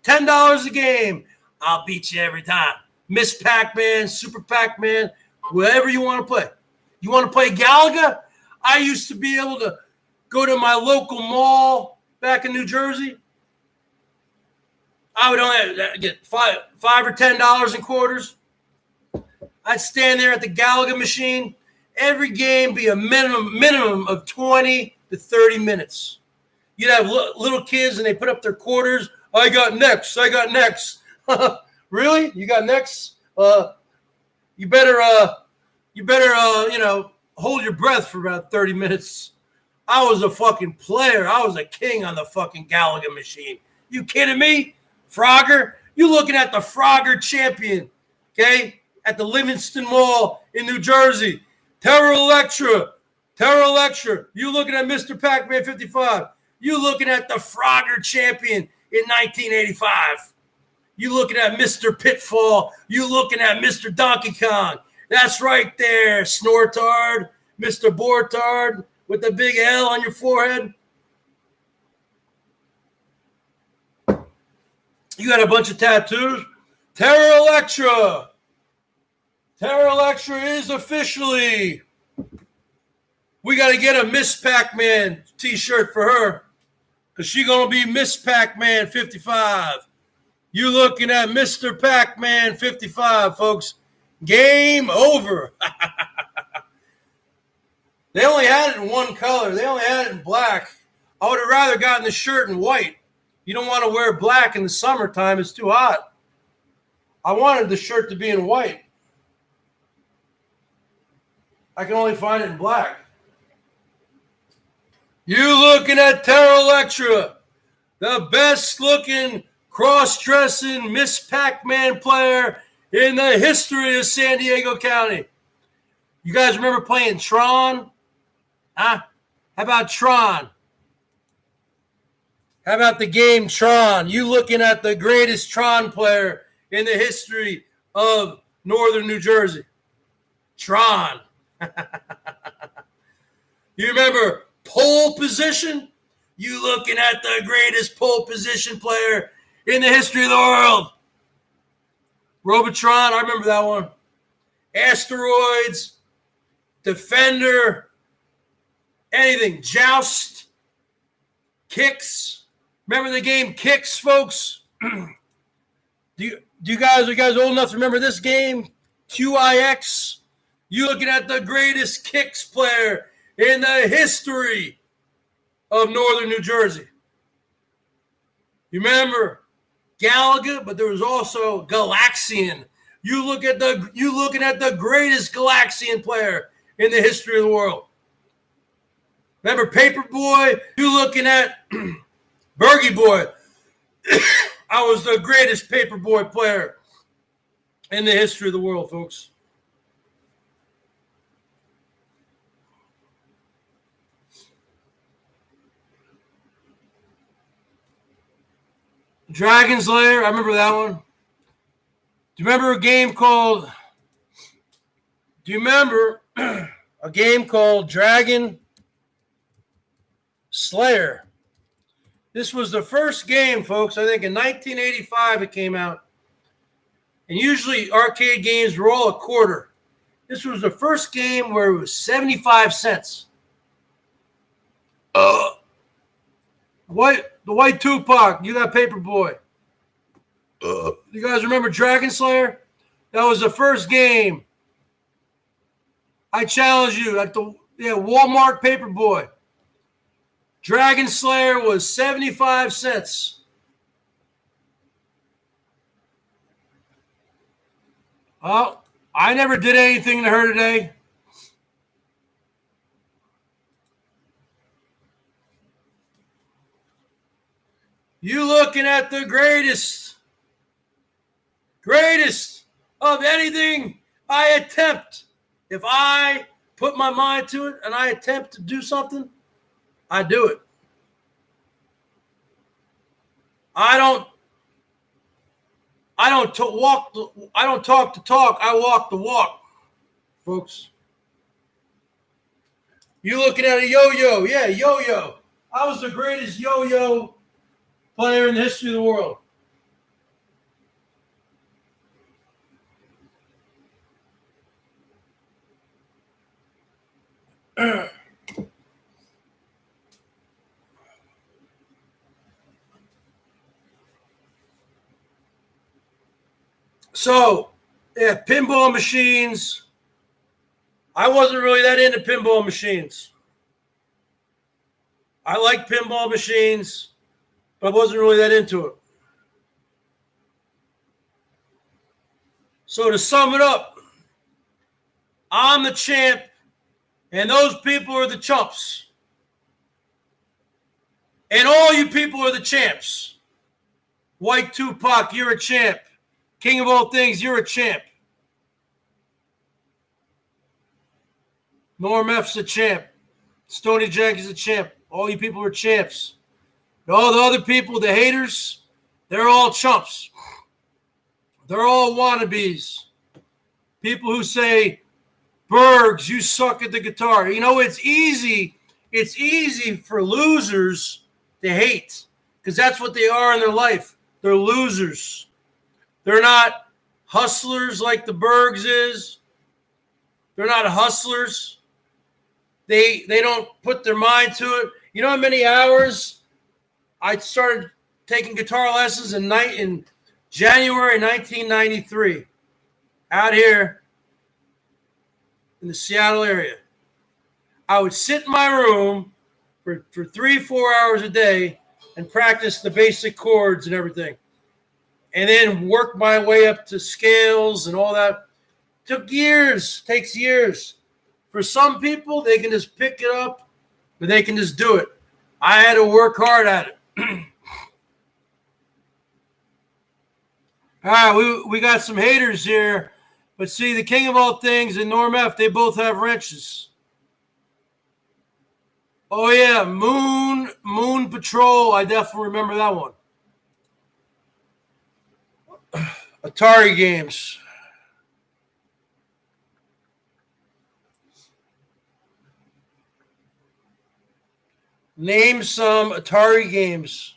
$10 a game. I'll beat you every time. Miss Pac-Man, Super Pac-Man, whatever you want to play. You want to play Galaga? I used to be able to go to my local mall back in New Jersey. I would only get $5 or $10 in quarters. I'd stand there at the Galaga machine. Every game be a minimum of 20 to 30 minutes. You'd have little kids and they put up their quarters. I got next. Really? You got next? You better hold your breath for about 30 minutes. I was a fucking player. I was a king on the fucking Galaga machine. You kidding me? Frogger? You looking at the Frogger champion, okay? At the Livingston Mall in New Jersey. Terra Electra. You looking at Mr. Pac-Man 55. You looking at the Frogger champion in 1985. You looking at Mr. Pitfall. You looking at Mr. Donkey Kong. That's right there, Snortard, Mr. Bortard, with the big L on your forehead. You got a bunch of tattoos. Terra Electra. Terra Electra is officially. We got to get a Miss Pac-Man t-shirt for her, because she's going to be Miss Pac-Man 55. You looking at Mr. Pac-Man 55, folks. Game over. They only had it in one color. They only had it in black. I would have rather gotten the shirt in white. You don't want to wear black in the summertime. It's too hot. I wanted the shirt to be in white. I can only find it in black. You looking at Terra Electra, the best looking cross-dressing Miss Pac-Man player in the history of San Diego County. You guys remember playing Tron? Huh? How about Tron? How about the game Tron? You looking at the greatest Tron player in the history of northern New Jersey. Tron. You remember pole position? You looking at the greatest pole position player in the history of the world. Robotron, I remember that one. Asteroids, Defender, anything. Joust, Kicks. Remember the game Kicks, folks? Are you guys old enough to remember this game? QIX. You looking at the greatest Kicks player in the history of northern New Jersey. You remember Galaga, but there was also Galaxian. You're looking at the greatest Galaxian player in the history of the world. Remember Paperboy? You looking at Bergie Boy. I was the greatest Paperboy player in the history of the world, folks. Dragon's Lair, I remember that one. Do you remember a game called Dragon Slayer? This was the first game, folks. I think in 1985 it came out. And usually arcade games were all a quarter. This was the first game where it was 75 cents. The white Tupac, you got Paperboy. You guys remember Dragon Slayer? That was the first game. I challenge you at the Walmart Paperboy. Dragon Slayer was 75 cents. Well, I never did anything to her today. You looking at the greatest of anything I attempt. If I put my mind to it and I attempt to do something, I do it. I don't talk the talk. I walk the walk, folks. You looking at a yo-yo? Yeah, yo-yo. I was the greatest yo-yo player in the history of the world. So, yeah, pinball machines. I wasn't really that into pinball machines. I like pinball machines, but I wasn't really that into it. So to sum it up, I'm the champ, and those people are the chumps. And all you people are the champs. White Tupac, you're a champ. King of all things, you're a champ. Norm F's a champ. Stony Jack is a champ. All you people are champs. And all the other people, the haters, they're all chumps. They're all wannabes. People who say, Bergs, you suck at the guitar. You know, it's easy for losers to hate because that's what they are in their life. They're losers. They're not hustlers like the Bergs is. They're not hustlers. They don't put their mind to it. You know how many hours I started taking guitar lessons in January 1993 out here in the Seattle area. I would sit in my room for 3-4 hours a day and practice the basic chords and everything. And then work my way up to scales and all that. Takes years. For some people, they can just pick it up, but they can just do it. I had to work hard at it. All right, we got some haters here. But see, the king of all things and Norm F, they both have wrenches. Oh, yeah, Moon Patrol. I definitely remember that one. Atari games. Name some Atari games.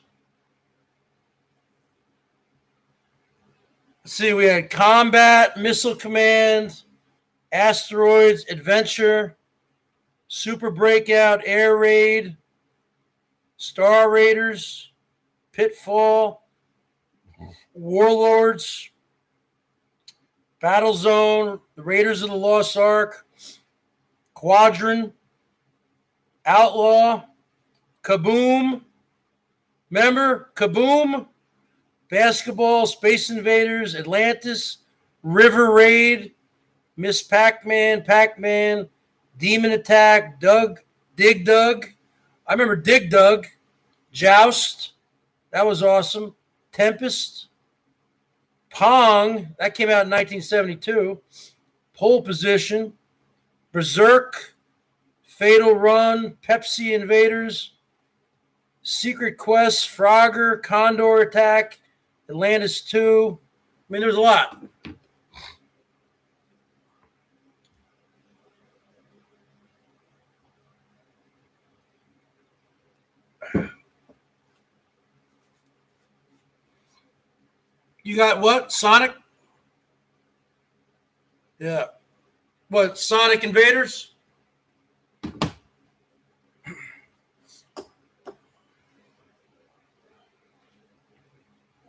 Let's see, we had Combat, Missile Command, Asteroids, Adventure, Super Breakout, Air Raid, Star Raiders, Pitfall, Warlords, Battlezone, the Raiders of the Lost Ark, Quadrant, Outlaw, Kaboom. Remember Kaboom? Basketball, Space Invaders, Atlantis, River Raid, Miss Pac-Man, Pac-Man, Demon Attack, Dig Dug. I remember Dig Dug. Joust, that was awesome. Tempest, Pong, that came out in 1972. Pole Position, Berserk, Fatal Run, Pepsi Invaders, Secret Quest, Frogger, Condor Attack, Atlantis 2. I mean, there's a lot. You got what? Sonic? Yeah. What, Sonic Invaders?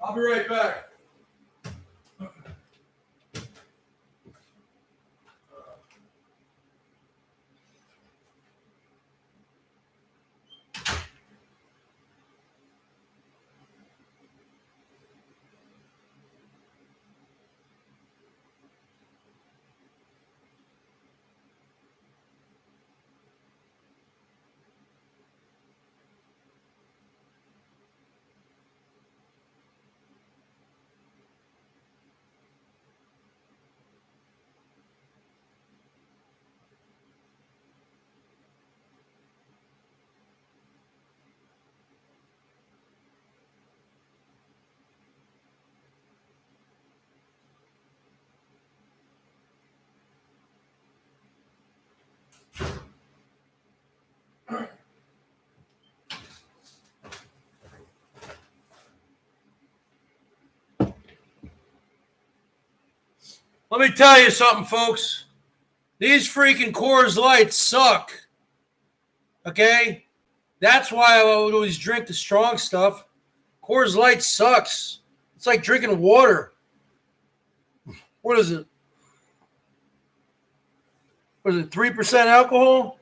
I'll be right back. Let me tell you something, folks. These freaking Coors Lights suck. Okay? That's why I would always drink the strong stuff. Coors Light sucks. It's like drinking water. What is it? What is it, 3% alcohol?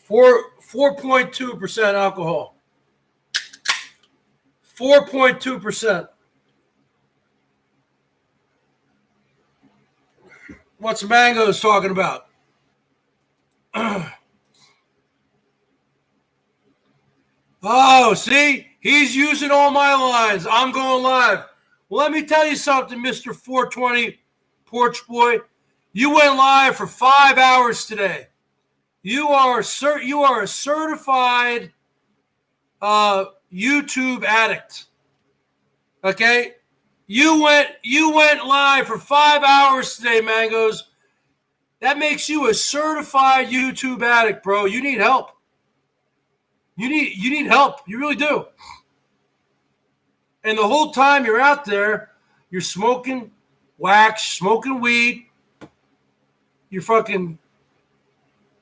Four 4.2% alcohol. 4.2%. What's Mango's talking about? Oh, see? He's using all my lines. I'm going live. Well, let me tell you something, Mr. 420 Porch Boy. You went live for 5 hours today. You are a certified YouTube addict. Okay? You went live for 5 hours today, Mangoes. That makes you a certified YouTube addict, bro. You need help. You need help. You really do. And the whole time you're out there, you're smoking wax, smoking weed. You're fucking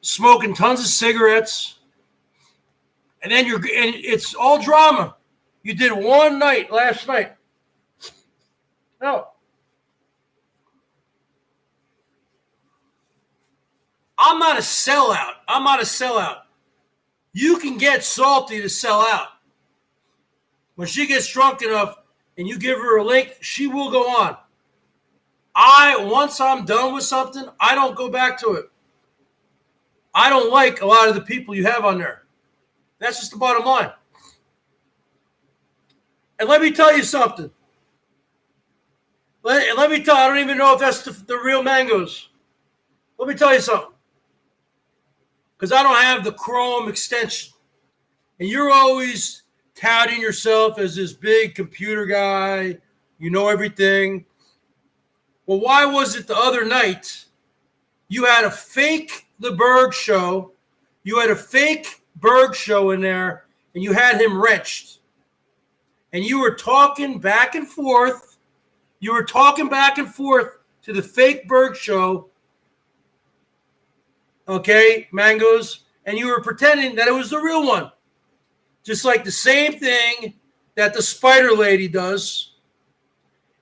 smoking tons of cigarettes. And then and it's all drama. You did one night last night. No. I'm not a sellout. You can get Salty to sell out. When she gets drunk enough and you give her a link, she will go on. Once I'm done with something, I don't go back to it. I don't like a lot of the people you have on there. That's just the bottom line. And let me tell you something. I don't even know if that's the real Mangoes. Let me tell you something. Because I don't have the Chrome extension. And you're always touting yourself as this big computer guy. You know everything. Well, why was it the other night you had a fake The BERGS Show? You had a fake BERGS Show in there, and you had him wrenched. And you were talking back and forth. You were talking back and forth to the fake BERGS Show. Okay, Mangoes, and you were pretending that it was the real one. Just like the same thing that the Spider Lady does.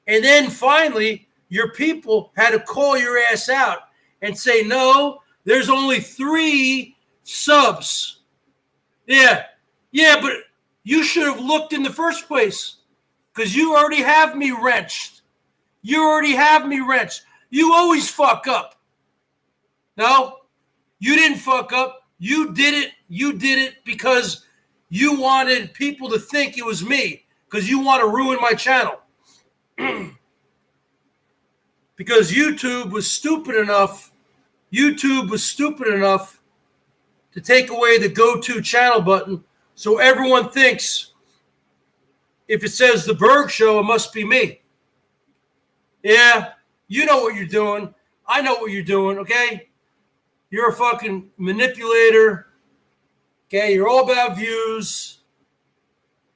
And then finally, your people had to call your ass out and say, no, there's only 3 subs. Yeah, but you should have looked in the first place because you already have me wrenched. You always fuck up. No, you didn't fuck up. You did it because you wanted people to think it was me because you want to ruin my channel. Because YouTube was stupid enough to take away the go-to channel button so everyone thinks if it says the BERGS Show, it must be me. Yeah, you know what you're doing. I know what you're doing, okay? You're a fucking manipulator. Okay, you're all about views.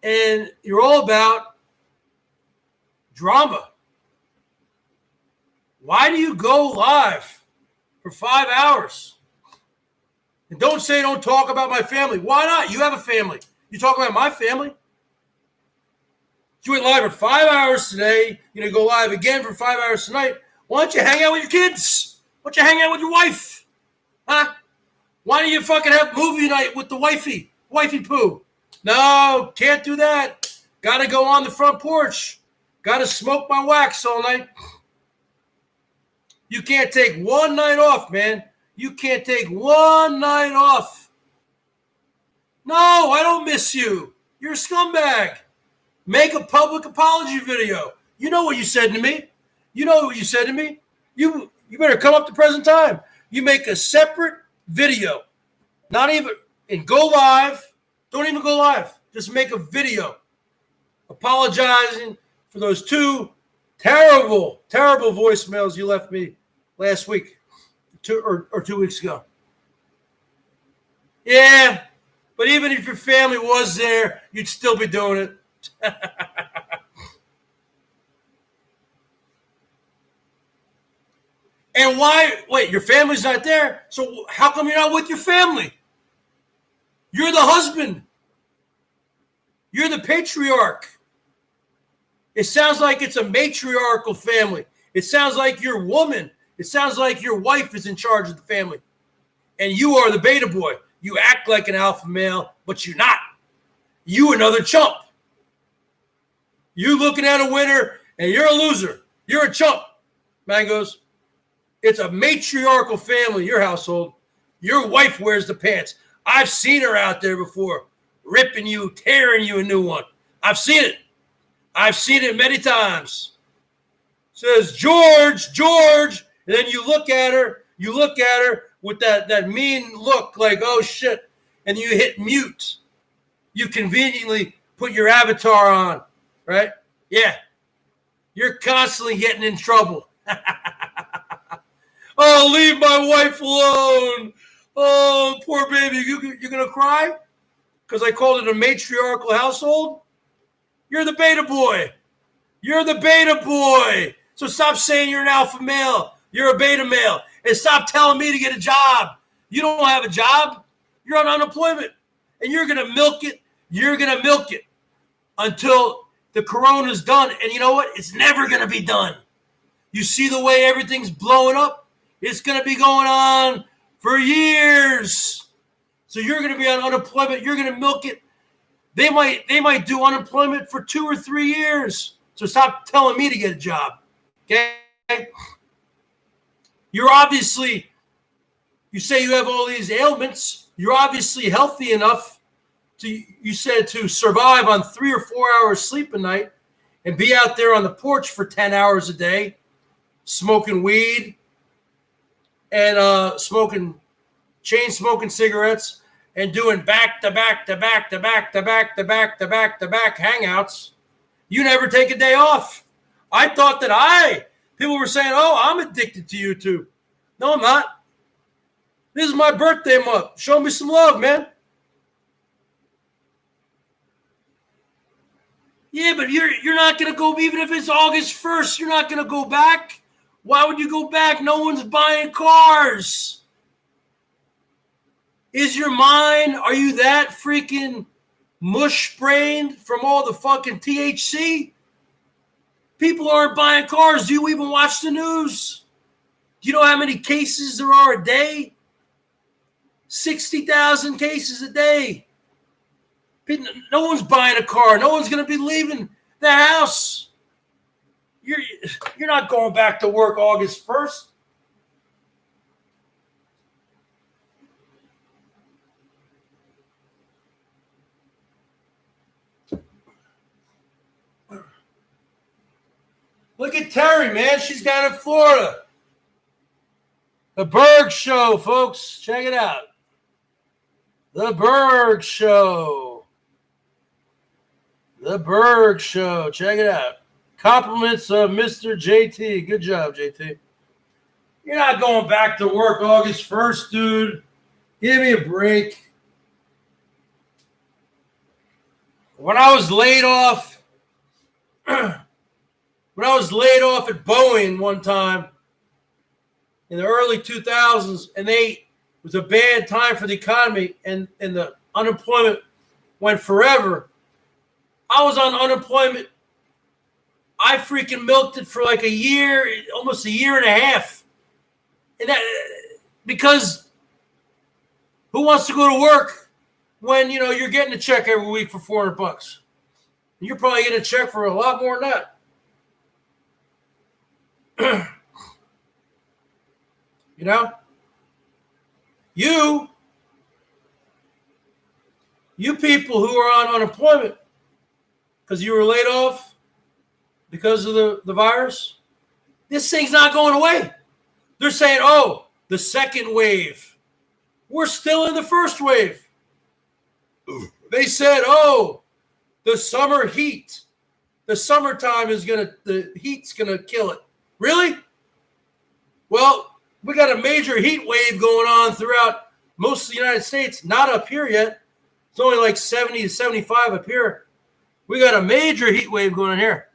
And you're all about drama. Why do you go live for 5 hours? And don't talk about my family. Why not? You have a family. You talk about my family? You went live for 5 hours today. You're going to go live again for 5 hours tonight. Why don't you hang out with your kids? Why don't you hang out with your wife? Huh? Why don't you fucking have movie night with the wifey poo? No, can't do that. Got to go on the front porch. Got to smoke my wax all night. You can't take one night off, man. You can't take one night off. No, I don't miss you. You're a scumbag. Make a public apology video. You know what you said to me. You better come up to present time. You make a separate video. Not even, and go live. Don't even go live. Just make a video apologizing for those 2 terrible voicemails you left me last week, 2 weeks ago. Yeah, but even if your family was there, you'd still be doing it. And why? Wait, your family's not there, so how come you're not with your family? You're the husband. You're the patriarch. It sounds like it's a matriarchal family. It sounds like your woman. It sounds like your wife is in charge of the family. And you are the beta boy. You act like an alpha male, but you're not. You another chump. You looking at a winner, and you're a loser. You're a chump, Mangoes. It's a matriarchal family, your household. Your wife wears the pants. I've seen her out there before, ripping you, tearing you a new one. I've seen it. I've seen it many times. Says, George, and then you look at her with that mean look like, oh shit, and you hit mute. You conveniently put your avatar on, right? Yeah. You're constantly getting in trouble. Oh, leave my wife alone. Oh, poor baby. You're going to cry? Because I called it a matriarchal household? You're the beta boy. So stop saying you're an alpha male. You're a beta male. And stop telling me to get a job. You don't have a job. You're on unemployment. And you're going to milk it. Until the corona's done. And you know what? It's never going to be done. You see the way everything's blowing up? It's going to be going on for years. So you're going to be on unemployment. You're going to milk it. They might do unemployment for 2 or 3 years. So stop telling me to get a job. Okay? You say you have all these ailments. You're obviously healthy enough to survive on 3 or 4 hours sleep a night and be out there on the porch for 10 hours a day, smoking weed and chain smoking cigarettes and doing back to back hangouts. You never take a day off. I thought that people were saying, oh, I'm addicted to YouTube. No, I'm not. This is my birthday month. Show me some love, man. Yeah, but you're not going to go, even if it's August 1st, you're not going to go back. Why would you go back? No one's buying cars. Is your mind, are you that freaking mush-brained from all the fucking THC? People aren't buying cars. Do you even watch the news? Do you know how many cases there are a day? 60,000 cases a day. No one's buying a car. No one's going to be leaving the house. You're not going back to work August 1st. Look at Terry, man. She's down in Florida. The BERGS Show, folks. Check it out. The BERGS Show. The BERGS Show. Check it out. Compliments of Mr. JT. Good job, JT. You're not going back to work August 1st, dude. Give me a break. When I was laid off, at Boeing one time in the early 2000s, and it was a bad time for the economy, and the unemployment went forever. I was on unemployment. I freaking milked it for like a year, almost a year and a half. And that, because who wants to go to work when, you're getting a check every week for $400? You're probably getting a check for a lot more than that. You people who are on unemployment because you were laid off because of the virus, this thing's not going away. They're saying, oh, the second wave. We're still in the first wave. They said, oh, the summer heat. The summertime the heat's going to kill it. Really? Well, we got a major heat wave going on throughout most of the United States. Not up here yet. It's only like 70 to 75 up here. We got a major heat wave going on here.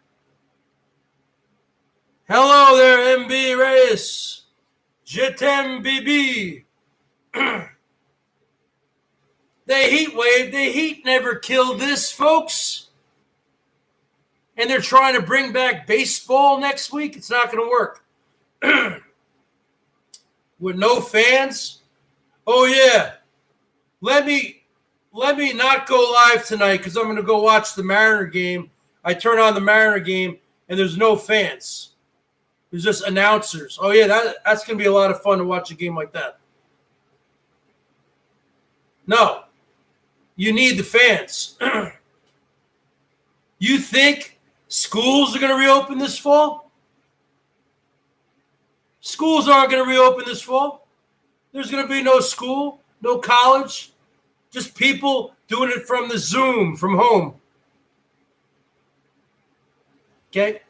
Hello there, MB Reyes. Je t'aime, BB. The heat wave, the heat never killed this, folks. And they're trying to bring back baseball next week. It's not going to work. With no fans. Oh, yeah. Let me not go live tonight because I'm going to go watch the Mariner game. I turn on the Mariner game, and there's no fans. There's just announcers. Oh, yeah, that's going to be a lot of fun to watch a game like that. No. You need the fans. You think schools are going to reopen this fall? Schools aren't going to reopen this fall. There's going to be no school, no college, just people doing it from the Zoom, from home. Okay?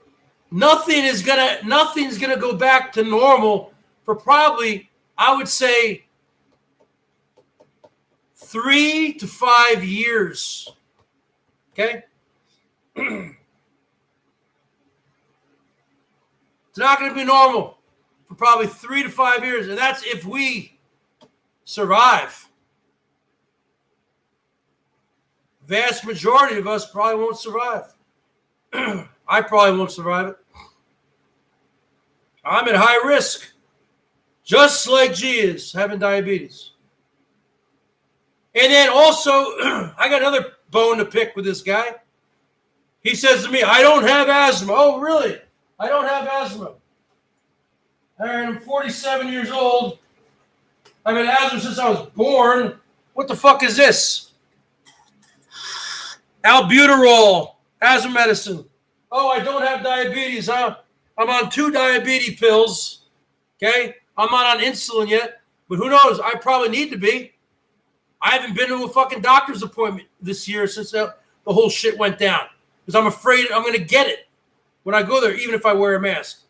Nothing's gonna go back to normal for probably, I would say, 3 to 5 years. Okay? It's not going to be normal for probably 3 to 5 years, and that's if we survive. Vast majority of us probably won't survive. I probably won't survive it. I'm at high risk, just like G is, having diabetes. And then also, I got another bone to pick with this guy. He says to me, I don't have asthma. Oh, really? I don't have asthma. I'm 47 years old. I've had asthma since I was born. What the fuck is this? Albuterol, asthma medicine. Oh, I don't have diabetes. I'm on 2 diabetes pills. Okay? I'm not on insulin yet. But who knows? I probably need to be. I haven't been to a fucking doctor's appointment this year since the whole shit went down. Because I'm afraid I'm going to get it when I go there, even if I wear a mask.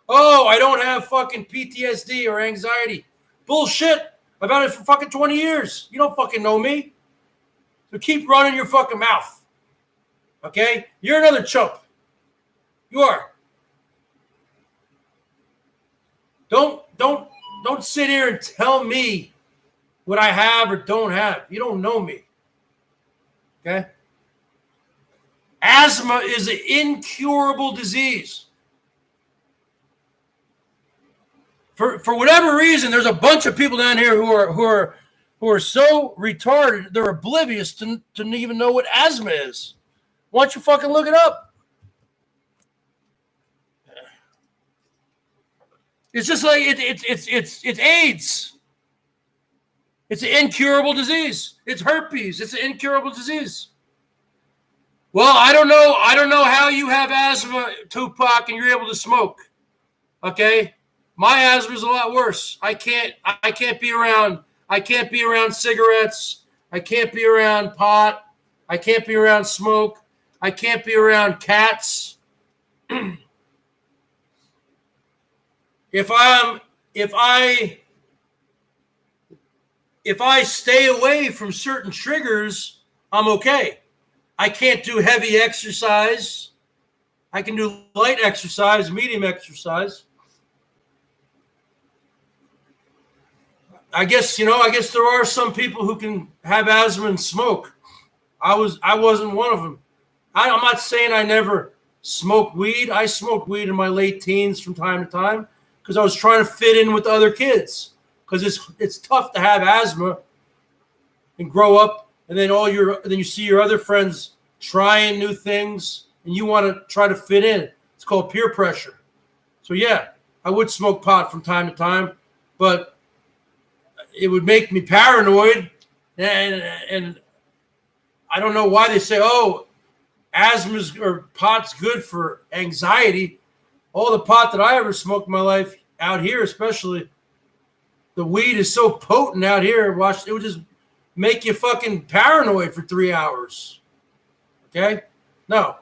Oh, I don't have fucking PTSD or anxiety. Bullshit. I've had it for fucking 20 years. You don't fucking know me. So keep running your fucking mouth. Okay? You're another chump. You are. Don't sit here and tell me what I have or don't have. You don't know me. Okay? Asthma is an incurable disease. For whatever reason, there's a bunch of people down here who are so retarded they're oblivious to even know what asthma is. Why don't you fucking look it up? It's just like it's AIDS. It's an incurable disease. It's herpes. It's an incurable disease. Well, I don't know how you have asthma, Tupac, and you're able to smoke. Okay? My asthma is a lot worse. I can't be around cigarettes. I can't be around pot. I can't be around smoke. I can't be around cats. If I stay away from certain triggers, I'm okay. I can't do heavy exercise. I can do light exercise, medium exercise. I guess there are some people who can have asthma and smoke. I wasn't one of them. I'm not saying I never smoked weed. I smoked weed in my late teens from time to time because I was trying to fit in with other kids. Because it's tough to have asthma and grow up, and then you see your other friends trying new things, and you want to try to fit in. It's called peer pressure. So yeah, I would smoke pot from time to time, but it would make me paranoid, and I don't know why they say, oh, asthma's or pot's good for anxiety. All the pot that I ever smoked in my life, out here especially, the weed is so potent out here, it would just make you fucking paranoid for 3 hours. Okay? No.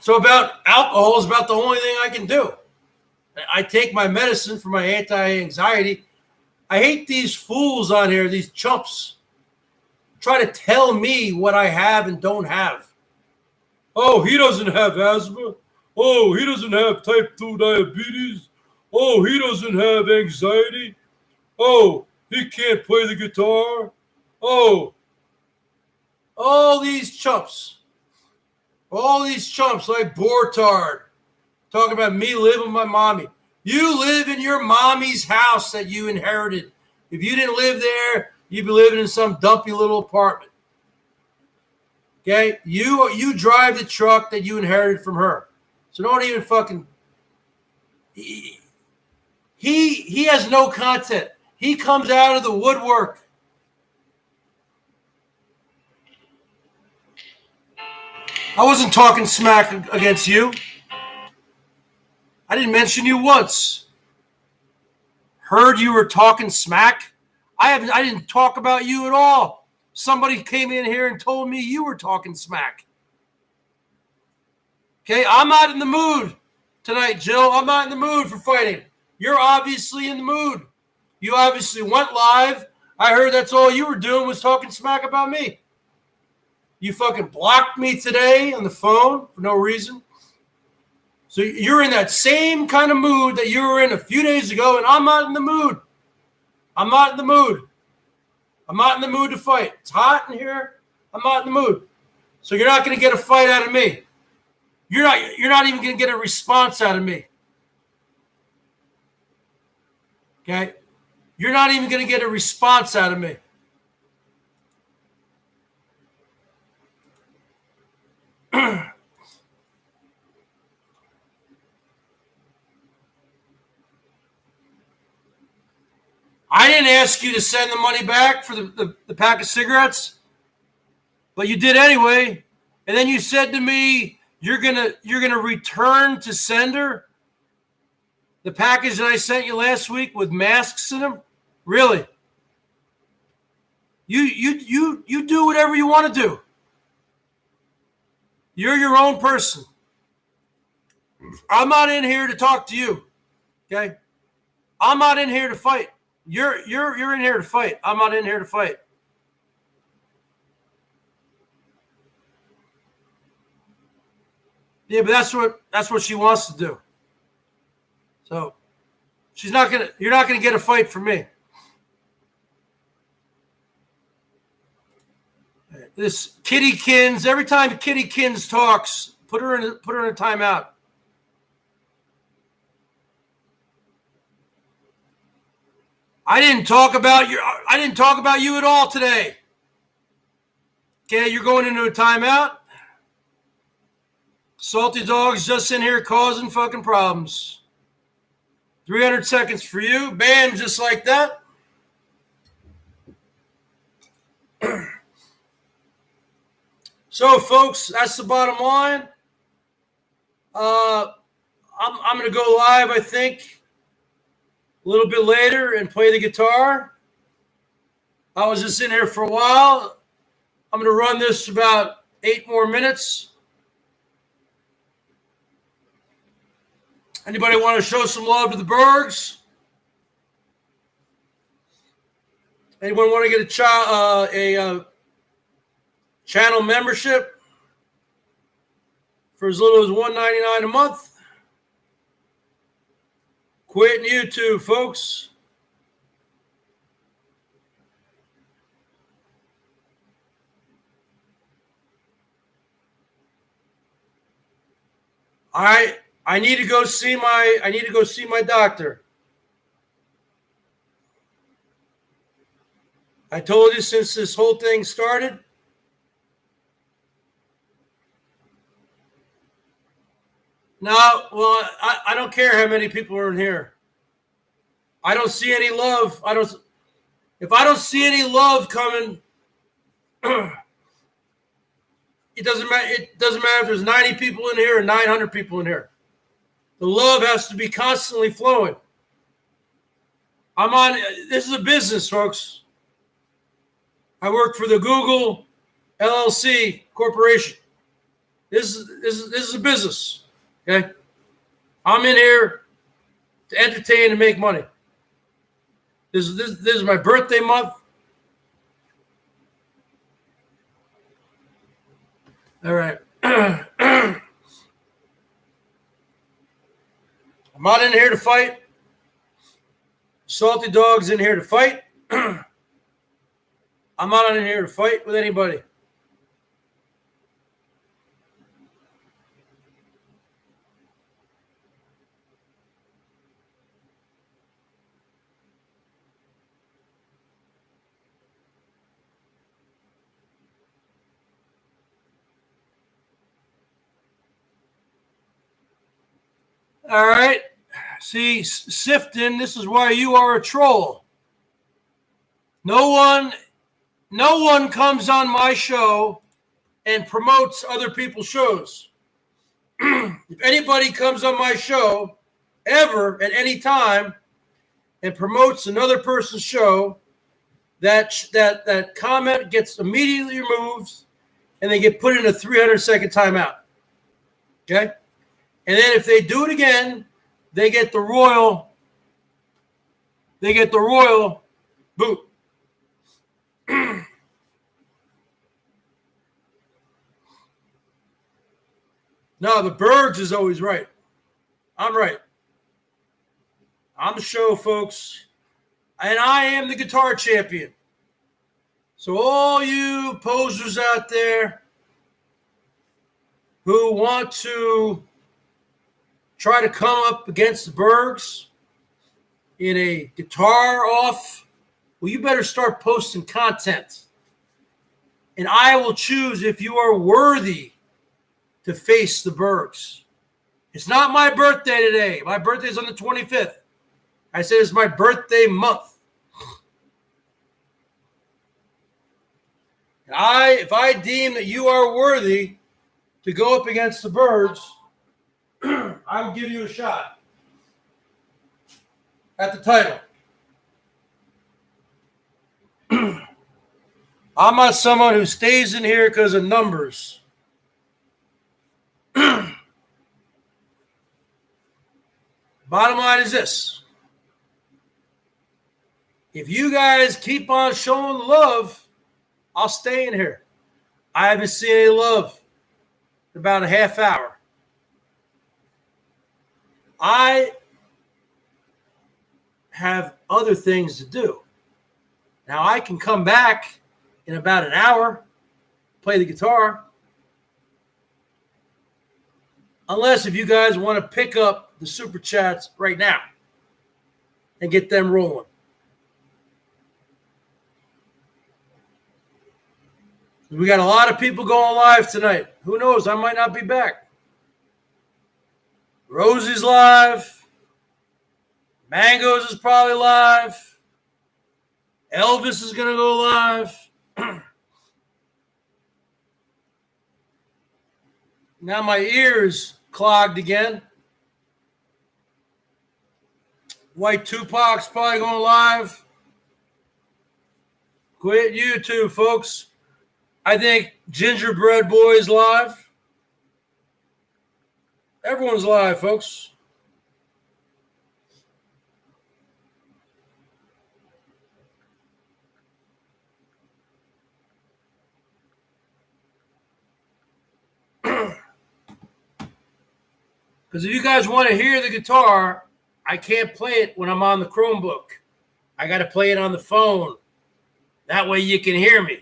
So about alcohol is about the only thing I can do. I take my medicine for my anti-anxiety. I hate these fools on here, these chumps, try to tell me what I have and don't have. Oh, he doesn't have asthma. Oh, he doesn't have type 2 diabetes. Oh, he doesn't have anxiety. Oh, he can't play the guitar. Oh, all these chumps like Bortard, talking about me living with my mommy. You live in your mommy's house that you inherited. If you didn't live there, you'd be living in some dumpy little apartment. Okay? You drive the truck that you inherited from her. So don't even fucking... He has no content. He comes out of the woodwork. I wasn't talking smack against you. I didn't mention you once. Heard you were talking smack. I didn't talk about you at all. Somebody came in here and told me you were talking smack. Okay, I'm not in the mood tonight, Jill. I'm not in the mood for fighting. You're obviously in the mood. You obviously went live. I heard that's all you were doing was talking smack about me. You fucking blocked me today on the phone for no reason. So you're in that same kind of mood that you were in a few days ago, and I'm not in the mood. I'm not in the mood. I'm not in the mood to fight. It's hot in here. I'm not in the mood. So you're not going to get a fight out of me. You're not even going to get a response out of me. Okay? You're not even going to get a response out of me. I didn't ask you to send the money back for the pack of cigarettes, but you did anyway. And then you said to me, you're gonna return to sender the package that I sent you last week with masks in them. Really? You do whatever you want to do. You're your own person. I'm not in here to talk to you. Okay? I'm not in here to fight. You're in here to fight. I'm not in here to fight. Yeah, but that's what she wants to do. So you're not gonna get a fight from me. This Kitty Kins, every time Kitty Kins talks, put her in a timeout. I didn't talk about you at all today. Okay, you're going into a timeout. Salty Dog's just in here causing fucking problems. 300 seconds for you. Bam, just like that. So, folks, that's the bottom line. I'm going to go live, I think, a little bit later and play the guitar. I was just in here for a while. I'm going to run this about 8 more minutes. Anybody want to show some love to the Bergs? Anyone want to get a channel membership for as little as $1.99 a month? Quitting YouTube, folks. I need to go see my doctor. I told you since this whole thing started. No, well, I don't care how many people are in here. I don't see any love. If I don't see any love coming, it doesn't matter. It doesn't matter if there's 90 people in here or 900 people in here. The love has to be constantly flowing. This is a business, folks. I work for the Google LLC Corporation. This is a business. Okay? I'm in here to entertain and make money. This is my birthday month. All right. I'm not in here to fight. Salty Dog's in here to fight. I'm not in here to fight with anybody. All right. See, Sifton, this is why you are a troll. No one comes on my show and promotes other people's shows. If anybody comes on my show ever at any time and promotes another person's show, that comment gets immediately removed and they get put in a 300-second timeout. Okay? And then if they do it again, they get the royal boot. No, the Bergs is always right. I'm right. I'm the show, folks. And I am the guitar champion. So all you posers out there who want to try to come up against the Bergs in a guitar off, well, you better start posting content. And I will choose if you are worthy to face the Bergs. It's not my birthday today. My birthday is on the 25th. I said it's my birthday month. And if I deem that you are worthy to go up against the Bergs, I will give you a shot at the title. I'm not someone who stays in here because of numbers. Bottom line is this. If you guys keep on showing love, I'll stay in here. I haven't seen any love in about a half hour. I have other things to do. Now, I can come back in about an hour play the guitar. Unless if you guys want to pick up the super chats right now and get them rolling. We got a lot of people going live tonight. Who knows? I might not be back. Rosie's live. Mangoes is probably live. Elvis is going to go live. Now my ears clogged again. White Tupac's probably going live. Quit YouTube, folks. I think Gingerbread Boy's live. Everyone's live, folks. Because if you guys want to hear the guitar, I can't play it when I'm on the Chromebook. I got to play it on the phone. That way you can hear me.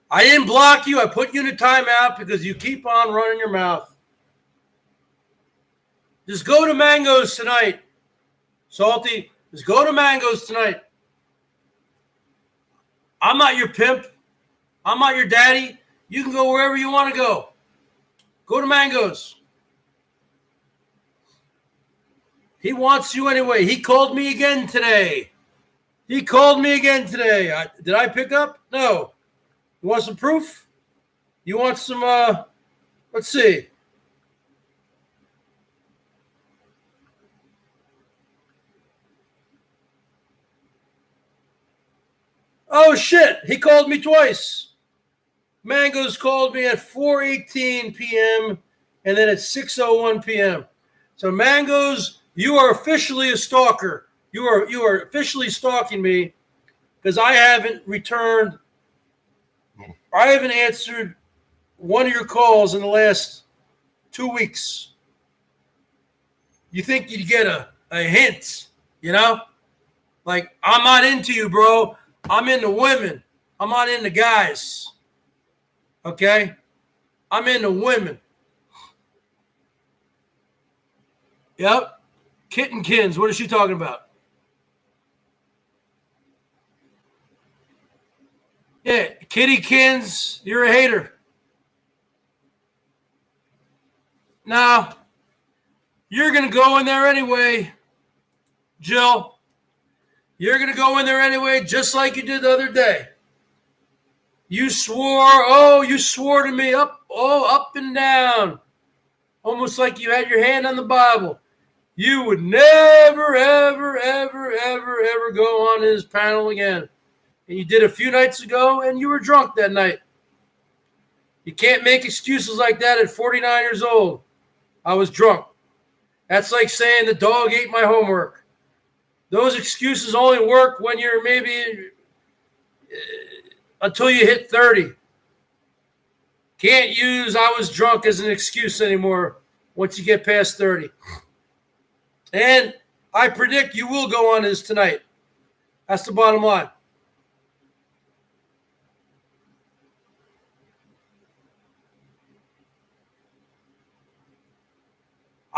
I didn't block you. I put you in a timeout because you keep on running your mouth. Just go to Mangoes tonight. Salty, just go to Mangoes tonight. I'm not your pimp. I'm not your daddy. You can go wherever you want to go. Go to Mangoes. He wants you anyway. He called me again today. Did I pick up? No. You want some proof? You want some, let's see. Oh, shit. He called me twice. Mangoes called me at 4:18 p.m. and then at 6:01 p.m. So, Mangoes, you are officially a stalker. You are officially stalking me because I haven't returned. I haven't answered one of your calls in the last 2 weeks. You think you'd get a hint, you know? Like, I'm not into you, bro. I'm into women. I'm not into guys. Okay? I'm into women. Yep. Kittenkins. What is she talking about? Yeah, Kittykins, you're a hater. Now, you're going to go in there anyway, Jill. You're going to go in there anyway, just like you did the other day. You swore to me up and down, almost like you had your hand on the Bible. You would never, ever, ever, ever, ever go on his panel again. And you did a few nights ago, and you were drunk that night. You can't make excuses like that at 49 years old. I was drunk. That's like saying the dog ate my homework. Those excuses only work when you're maybe until you hit 30. Can't use I was drunk as an excuse anymore once you get past 30. And I predict you will go on this tonight. That's the bottom line.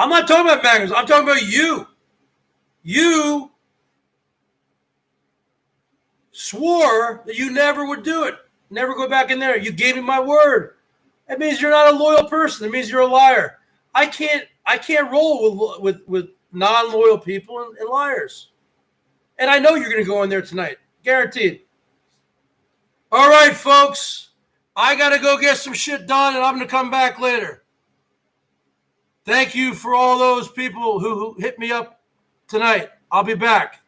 I'm not talking about Magnus. I'm talking about you. You swore that you never would do it. Never go back in there. You gave me my word. That means you're not a loyal person. That means you're a liar. I can't roll with non-loyal people and liars. And I know you're going to go in there tonight. Guaranteed. All right, folks. I got to go get some shit done, and I'm going to come back later. Thank you for all those people who hit me up tonight. I'll be back.